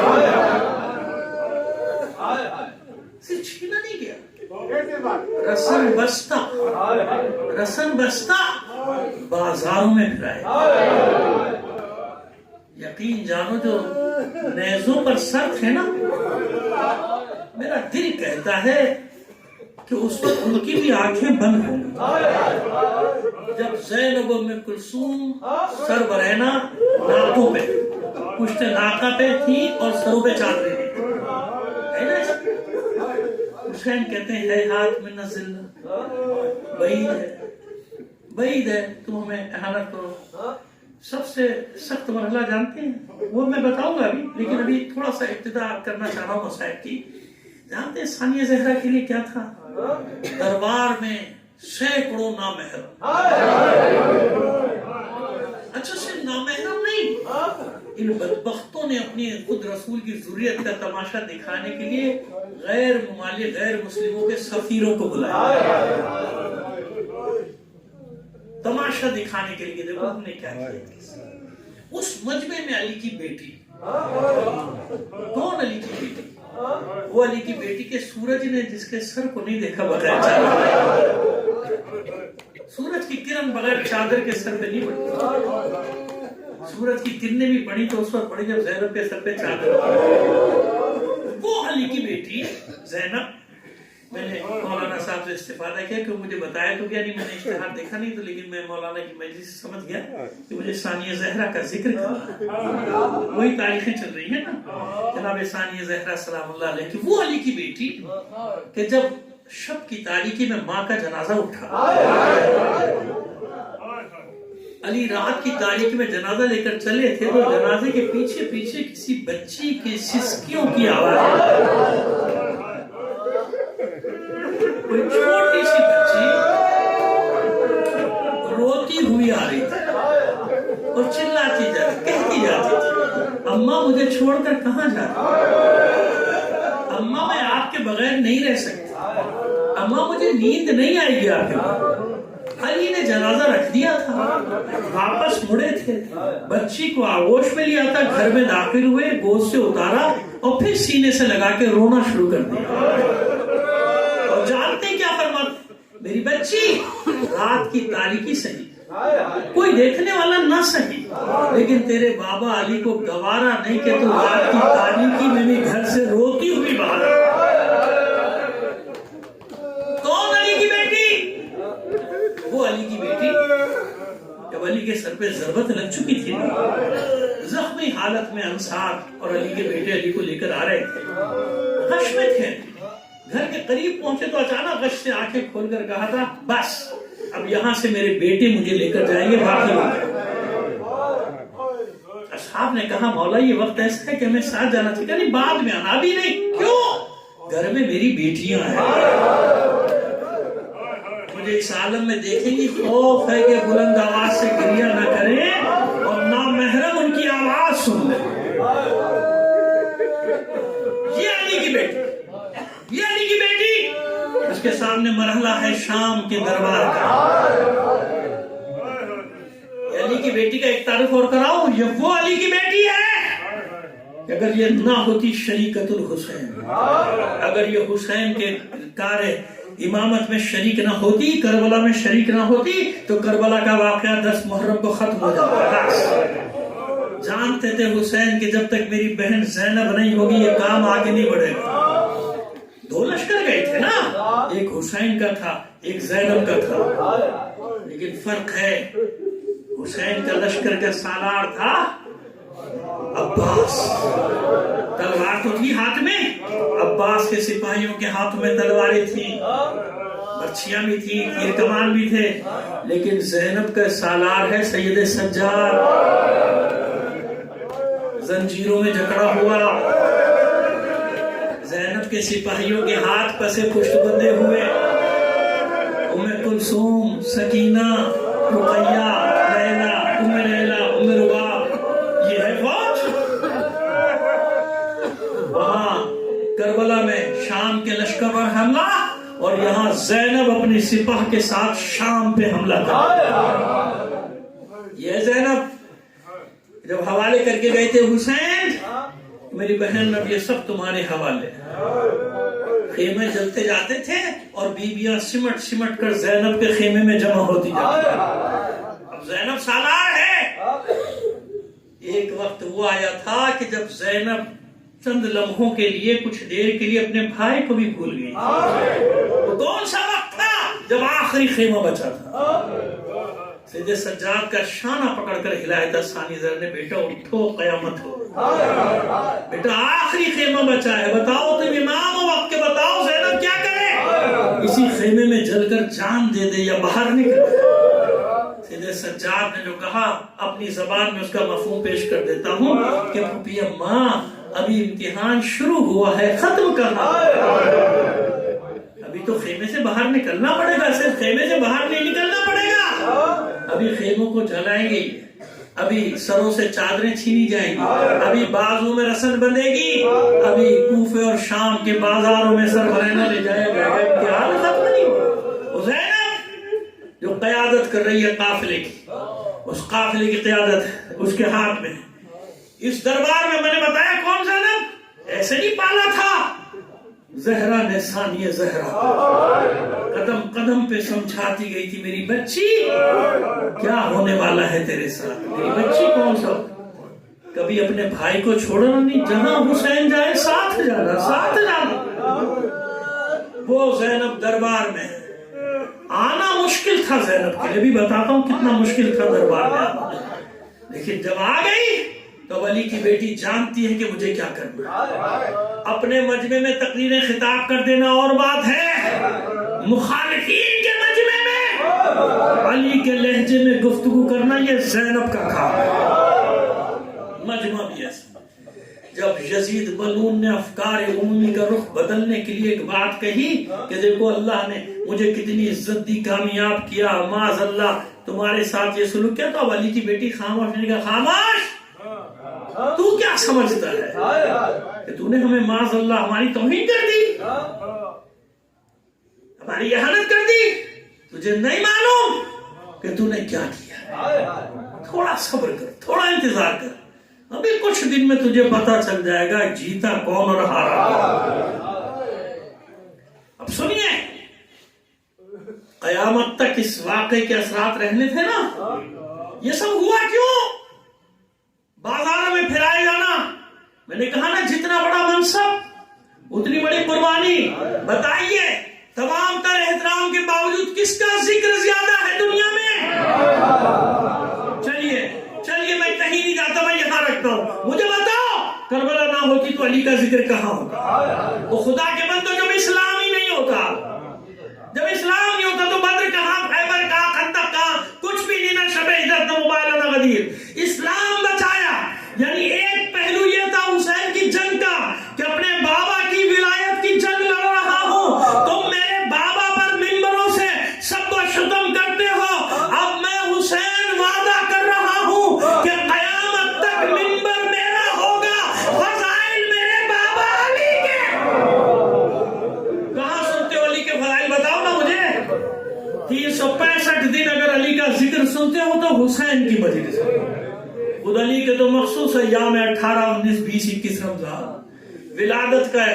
صرف چھینا نہیں گیا، رسن بستہ بازاروں میں پھرائے. یقین جانو جو نیزوں پر سر تھے نا، میرا دل کہتا ہے کہ اس وقت ان کی بھی آنکھیں بند ہوں گی جب زینب ام کلثوم سر برہنہ ناکوں پہ، پشت ناکہ پہ تھی اور سروں پہ چادریں تھی. حسین کہتے ہیں ہے ہاتھ من الذلہ، بعید ہے تم ہمیں اہانت کرو. سب سے سخت مرحلہ جانتے ہیں، وہ میں بتاؤں گا ابھی، لیکن ابھی تھوڑا سا ابتدا کرنا چاہ رہا ہوں مسائل کی. جانتے ہیں ثانیہ زہرا کے لیے کیا تھا؟ دربار میں سینکڑوں نامحرم. اچھا صرف نامحرم نہیں، ان بدبختوں نے اپنی خود رسول کی ذریت کا تماشا دکھانے کے لیے غیر ممالک غیر مسلموں کے سفیروں کو بلایا تماشا دکھانے کے لیے. دیکھو ہم نے کیا کیا. اس مجمع میں علی کی بیٹی، کون علی کی بیٹی؟ وہ علی کی بیٹی کے سورج نے جس کے سر کو نہیں دیکھا بغیر چادر، سورج کی کرن بغیر چادر کے سر پہ نہیں پڑی. سورج کی کرنیں بھی پڑی تو اس وقت پڑی جب زینب کے سر پہ چادر. وہ علی کی بیٹی زینب. میں نے مولانا صاحب سے استفادہ کیا کہ مجھے بتایا تو کیا نہیں، میں نے اشتہار دیکھا نہیں تو، لیکن میں مولانا کی مجلس سے سمجھ گیا کہ مجھے ثانیہ زہرا کا ذکر کرنا. وہی تاریخیں چل رہی ہیں نا، جناب ثانیہ زہرا سلام اللہ علیہ کی وہ علی کی بیٹی کہ جب شب کی تاریکی میں ماں کا جنازہ اٹھا، علی رات کی تاریکی میں جنازہ لے کر چلے تھے تو جنازے کے پیچھے پیچھے کسی بچی کے سسکیوں کی آواز، کوئی چھوٹی سی بچی روتی ہوئی آ رہی تھی اور چلاتی جا آتی تھی، اماں مجھے چھوڑ کر کہاں جا رہی؟ اماں میں آپ کے بغیر نہیں رہ سکتی، اماں مجھے نیند نہیں آئے گی آپ کے بعد۔ علی نے جنازہ رکھ دیا تھا، واپس مڑے تھے، بچی کو آغوش میں لیا تھا، گھر میں داخل ہوئے، گود سے اتارا اور پھر سینے سے لگا کے رونا شروع کر دیا۔ اور جانتے ہیں کیا فرماتے؟ میری بچی، رات کی تاریکی سہی، کوئی دیکھنے والا نہ سہی، لیکن تیرے بابا علی کو گوارا نہیں کہ تو رات کی تاریکی میں بھی گھر سے روتی ہوئی باہر۔ کون علی کی بیٹی؟ وہ علی کی بیٹی جب علی کے سر پہ ضربت لگ چکی تھی، زخمی حالت میں انصار اور علی کے بیٹے علی کو لے کر آ رہے تھے، غش میں تھے، گھر کے قریب پہنچے تو اچانک غش سے آنکھیں کھول کر کہا تھا، بس اب یہاں سے میرے بیٹے مجھے لے کر جائیں گے، باقی اصحاب نے کہا مولا یہ وقت ایسا ہے کہ ہمیں ساتھ جانا چاہیے، نہیں بعد میں آنا، ابھی نہیں۔ کیوں؟ گھر میں میری بیٹیاں ہیں، مجھے اس عالم میں دیکھیں گی، خوف ہے کہ بلند آواز سے گریہ نہ کریں اور نامحرم ان کی آواز سن لیں۔ یہ علی کی بیٹی، یہ علی کی بیٹی، اس کے سامنے مرحلہ ہے شام کے دربار کا۔ علی کی بیٹی کا ایک تعارف اور کراؤ، یہ وہ علی کی بیٹی ہے کہ اگر یہ نہ ہوتی شریکت الحسین، اگر یہ حسین کے کار امامت میں شریک نہ ہوتی، کربلا میں شریک نہ ہوتی، تو کربلا کا واقعہ 10 محرم کو ختم ہو جاتا۔ جانتے تھے حسین کہ جب تک میری بہن زینب نہیں ہوگی یہ کام آگے نہیں بڑھے گا۔ 2 لشکر گئے تھے نا، ایک حسین کا تھا، ایک زینب کا تھا، لیکن فرق ہے، حسین کا لشکر کا سالار تھا عباس، تلوار تو تھی ہاتھ میں، عباس کے سپاہیوں کے ہاتھوں میں تلواریں تھیں، برچھیاں بھی تھی، تیر کمان بھی تھے، لیکن زینب کا سالار ہے سید سجاد، زنجیروں میں جکڑا ہوا، زینب کے سپاہیوں کے ہاتھ پسے پشت بندے ہوئے، ام کلثوم، سکینہ، رقیہ، لیلہ، ام لیلہ، ام رباب، یہ ہے فوج۔ وہاں کربلا میں شام کے لشکر پر حملہ، اور یہاں زینب اپنی سپاہ کے ساتھ شام پہ حملہ کر۔ یہ زینب جب حوالے کر کے گئے تھے حسین، میری بہن اب یہ سب تمہارے حوالے، خیمے جلتے جاتے تھے اور بیویاں سمٹ سمٹ کر زینب کے خیمے میں جمع ہوتی جاتی۔ اب زینب سالار ہے۔ ایک وقت وہ آیا تھا کہ جب زینب چند لمحوں کے لیے، کچھ دیر کے لیے اپنے بھائی کو بھی بھول گئی۔ وہ کون سا وقت تھا؟ جب آخری خیمہ بچا تھا، سید سجاد کا شانہ پکڑ کر ہلایا تھا ثانی زر نے، بیٹا اٹھو قیامت ہو، بیٹا آخری خیمہ بچا ہے، بتاؤ تم امام ہو وقت کے، بتاؤ زینب کیا کرے؟ اسی خیمے میں جل کر جان دے دے یا باہر نکل۔ سید سجاد نے جو کہا اپنی زبان میں اس کا مفہوم پیش کر دیتا ہوں کہ پھوپھی اماں ابھی امتحان شروع ہوا ہے، ختم کرنا، ابھی تو خیمے سے باہر نکلنا پڑے گا، صرف خیمے سے باہر نہیں نکلنا پڑے گا، ابھی خیموں کو جلائیں گے، ابھی سروں سے چادریں چھینی جائیں گی، ابھی بازوں میں رسن بندھے گی، ابھی کوفے اور شام کے بازاروں میں سر برینا لے جایا جائے گا، امتحان ختم نہیں ہوا۔ زینب جو قیادت کر رہی ہے قافلے کی، اس قافلے کی قیادت اس کے ہاتھ میں، اس دربار میں میں نے بتایا کون زینب ایسے نہیں پالا تھا، زہرا نے ثانی زہرا قدم قدم پہ سمجھاتی گئی تھی، میری بچی کیا ہونے والا ہے تیرے ساتھ، میری بچی کون سا، کبھی اپنے بھائی کو چھوڑنا نہیں، جہاں حسین جائے ساتھ جانا، ساتھ جانا۔ وہ زینب دربار میں آنا مشکل تھا، زینب کے لیے بھی بتاتا ہوں کتنا مشکل تھا دربار میں آنا، لیکن جب آ گئی تو علی کی بیٹی جانتی ہے کہ مجھے کیا کرنا ہے۔ اپنے مجمع میں تقریر خطاب کر دینا اور بات ہے، مخالفین کے مجمع میں علی کے لہجے میں گفتگو کرنا یہ زینب کا کام ہے۔ مجمع بھی ایسا، جب یزید ملعون نے افکار عمومی کا رخ بدلنے کے لیے ایک بات کہی کہ دیکھو اللہ نے مجھے کتنی عزت دی، کامیاب کیا، معاذ اللہ تمہارے ساتھ یہ سلوک کیا، تو اب علی کی بیٹی خاموش نہیں کہا، خاموش تو کیا سمجھتا ہے کہ تو نے ہمیں معاذ اللہ ہماری توہین کر دی، ہماری اہانت کر دی، تجھے نہیں معلوم کہ تو نے کیا کیا؟ تھوڑا صبر کر، تھوڑا انتظار کر، ابھی کچھ دن میں تجھے پتا چل جائے گا جیتا کون اور ہارا کون۔ اب سنیے، قیامت تک اس واقعے کے اثرات رہنے تھے نا، یہ سب ہوا کیوں؟ بازاروں میں پھرائے جانا، میں نے کہا نا جتنا بڑا منصب اتنی بڑی قربانی۔ بتائیے تمام تر احترام کے باوجود کس کا ذکر زیادہ ہے دنیا میں؟ چلیے میں کہیں نہیں جاتا، میں یہاں رکھتا ہوں، مجھے بتاؤ کربلا نہ ہوتی تو علی کا ذکر کہاں ہوتا؟ وہ خدا کے بندوں جب اسلام ہی نہیں ہوتا، جب اسلام نہیں ہوتا تو بدر کہاں، خیبر کہاں، خندق کہاں، کچھ بھی نہیں، نہ شب ہجرت، نہ موبائل، نہ غدیر۔ اسلام بچایا، یعنی ایک پہلو یہ تھا حسین کی جنگ کا کہ اپنے بابا کی ولایت کی جنگ لڑ رہا ہوں، تم میرے بابا پر منبروں سے سب و شتم کرتے ہو، اب میں حسین وعدہ کر رہا ہوں کہ قیامت تک منبر میرا ہوگا، فضائل میرے بابا علی کے۔ کہاں سنتے ہو علی کے فضائل؟ بتاؤ نا مجھے۔ 365 دن اگر علی کا ذکر سنتے ہو تو حسین کی مجلس، خود علی کے تو مخصوص ایام 18، 19، 20، 21 رمضان، ولادت کا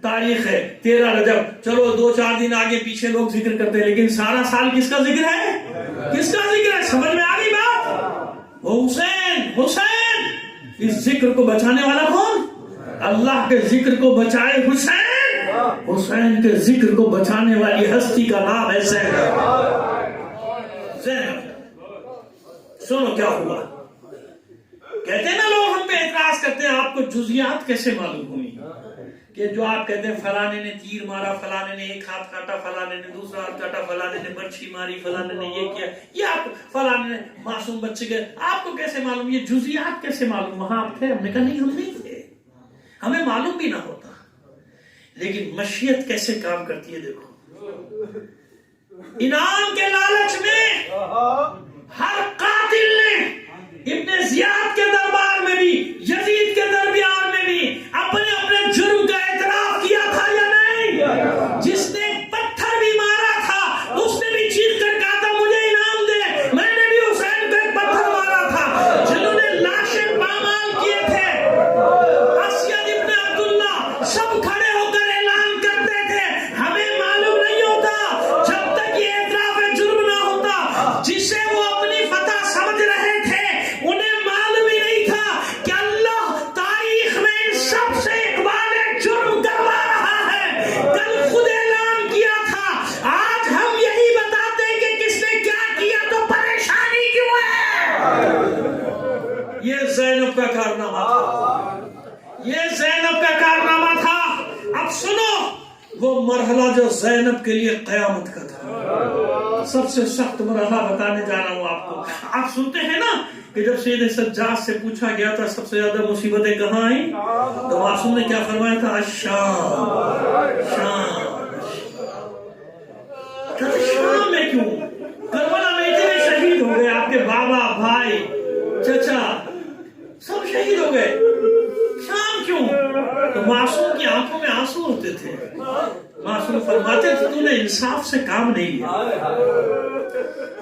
تاریخ ہے 13 رجب، چلو 2-4 دن آگے پیچھے لوگ ذکر کرتے ہیں، لیکن سارا سال کس کا ذکر ہے؟ کس کا ذکر ہے؟ سمجھ میں آ گئی بات؟ وہ حسین۔ اس ذکر کو بچانے والا کون؟ اللہ کے ذکر کو بچائے حسین کے ذکر کو بچانے والی ہستی کا نام ہے زینب۔ سنو کیا ہوا، کہتے ہیں نا لوگ ہم پہ اعتراض کرتے ہیں آپ کو جزیات کیسے معلوم ہوئی، کہ جو آپ کہتے ہیں فلانے نے تیر مارا، فلانے نے ایک ہاتھ کاٹا، فلانے نے دوسرا ہاتھ کاٹا، فلانے نے برچھی ماری، فلانے نے یہ کیا، یہ آپ فلانے نے معصوم بچے کے، آپ کو کیسے معلوم، یہ جزیات کیسے معلوم؟ وہاں آپ تھے؟ ہم نے کہا نہیں، ہم نہیں تھے، ہمیں معلوم بھی نہ ہوتا، لیکن مشیت کیسے کام کرتی ہے دیکھو۔ انعام کے لالچ میں ہر قاتل نے ابن زیاد کے دربار میں بھی، یزید کے دربار میں بھی اپنے اپنے جرم کا اعتراف کیا تھا یا نہیں؟ جس نے پتھر بھی مارا تھا اس نے بھی چیخ کر کہا تھا مجھے انعام دے، میں نے بھی حسین کو ایک پتھر مارا تھا۔ جنہوں نے لاشیں پامال کیے تھے، اسید ابن عبداللہ، سب کھڑے ہو کر اعلان کرتے تھے ہمیں معلوم نہیں ہوتا جب تک یہ اعتراف جرم نہ ہوتا، جسے وہ اپنی فتح سمجھ رہے تھے انہیں معلوم ہی نہیں تھا کہ اللہ تاریخ میں سب سے اقبال جرم کروا رہا ہے۔ کل خود اعلان کیا تھا، آج ہم یہی بتاتے ہیں کہ کس نے کیا کیا تو پریشانی کیوں ہے۔ یہ زینب کا کارنامہ تھا، یہ زینب کا کارنامہ تھا۔ اب سنو وہ مرحلہ جو زینب کے لیے قیامت کا تھا، سب سے سخت مرحلہ بتانے جا رہا ہوں آپ کو۔ آپ سنتے ہیں نا کہ جب سید سجاد سے پوچھا گیا تھا سب سے زیادہ مصیبتیں کہاں آئیں، تو معصوم نے کیا فرمایا تھا؟ شام میں کیوں؟ کربلا میں اتنے شہید ہو گئے، آپ کے بابا، بھائی، چچا سب شہید ہو گئے، شام کیوں؟ تو معصوم کی آنکھوں میں آنسو ہوتے تھے۔ معصوم فرماتے تھے تو نے انصاف سے کام نہیں لیا،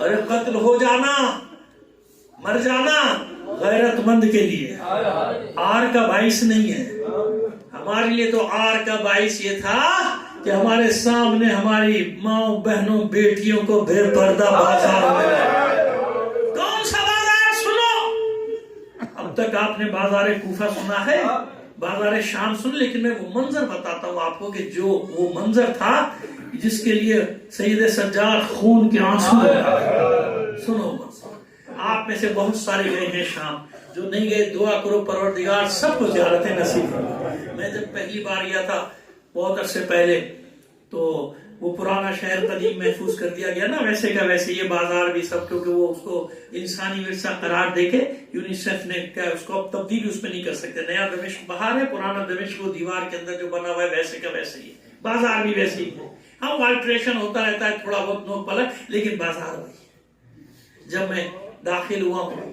ارے قتل ہو جانا، مر جانا غیرت مند کے لیے آر کا باعث نہیں ہے، ہمارے لیے تو آر کا باعث یہ تھا کہ ہمارے سامنے ہماری ماں، بہنوں، بیٹیوں کو بے پردہ بازار میں۔ کون سا بازار؟ سنو، اب تک آپ نے بازار کوفہ سنا ہے، بازار شام سن، لیکن میں وہ منظر بتاتا ہوں آپ کو کہ جو وہ منظر تھا جس کے لیے سید سجاد خون کے آنسو سنو منظر۔ آپ میں سے بہت سارے گئے ہیں شام، جو نہیں گئے دعا کرو پروردگار سب کو زیارتیں نصیب ہوں۔ میں جب پہلی بار گیا تھا بہت عرصے پہلے، تو وہ پرانا شہر قدیم محفوظ کر دیا گیا نا، ویسے کا ویسے یہ بازار بھی سب، کیونکہ وہ اس کو انسانی ورثہ قرار دے کے یونیسیف نے کیا اس کو تبدیل اس میں نہیں کر سکتے۔ نیا دمشق باہر ہے، پرانا دمشق وہ دیوار کے اندر جو بنا ہوا ہے ویسے کا ویسے ہی ہے، بازار بھی ویسے ہی ہے۔ ہاں آلٹریشن ہوتا رہتا ہے تھوڑا بہت نوک پلک، لیکن بازار وہی ہے۔ جب میں داخل ہوا ہوں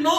9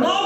9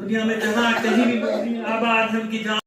دنیا میں جہاں کہیں بھی آباد ہم کی جان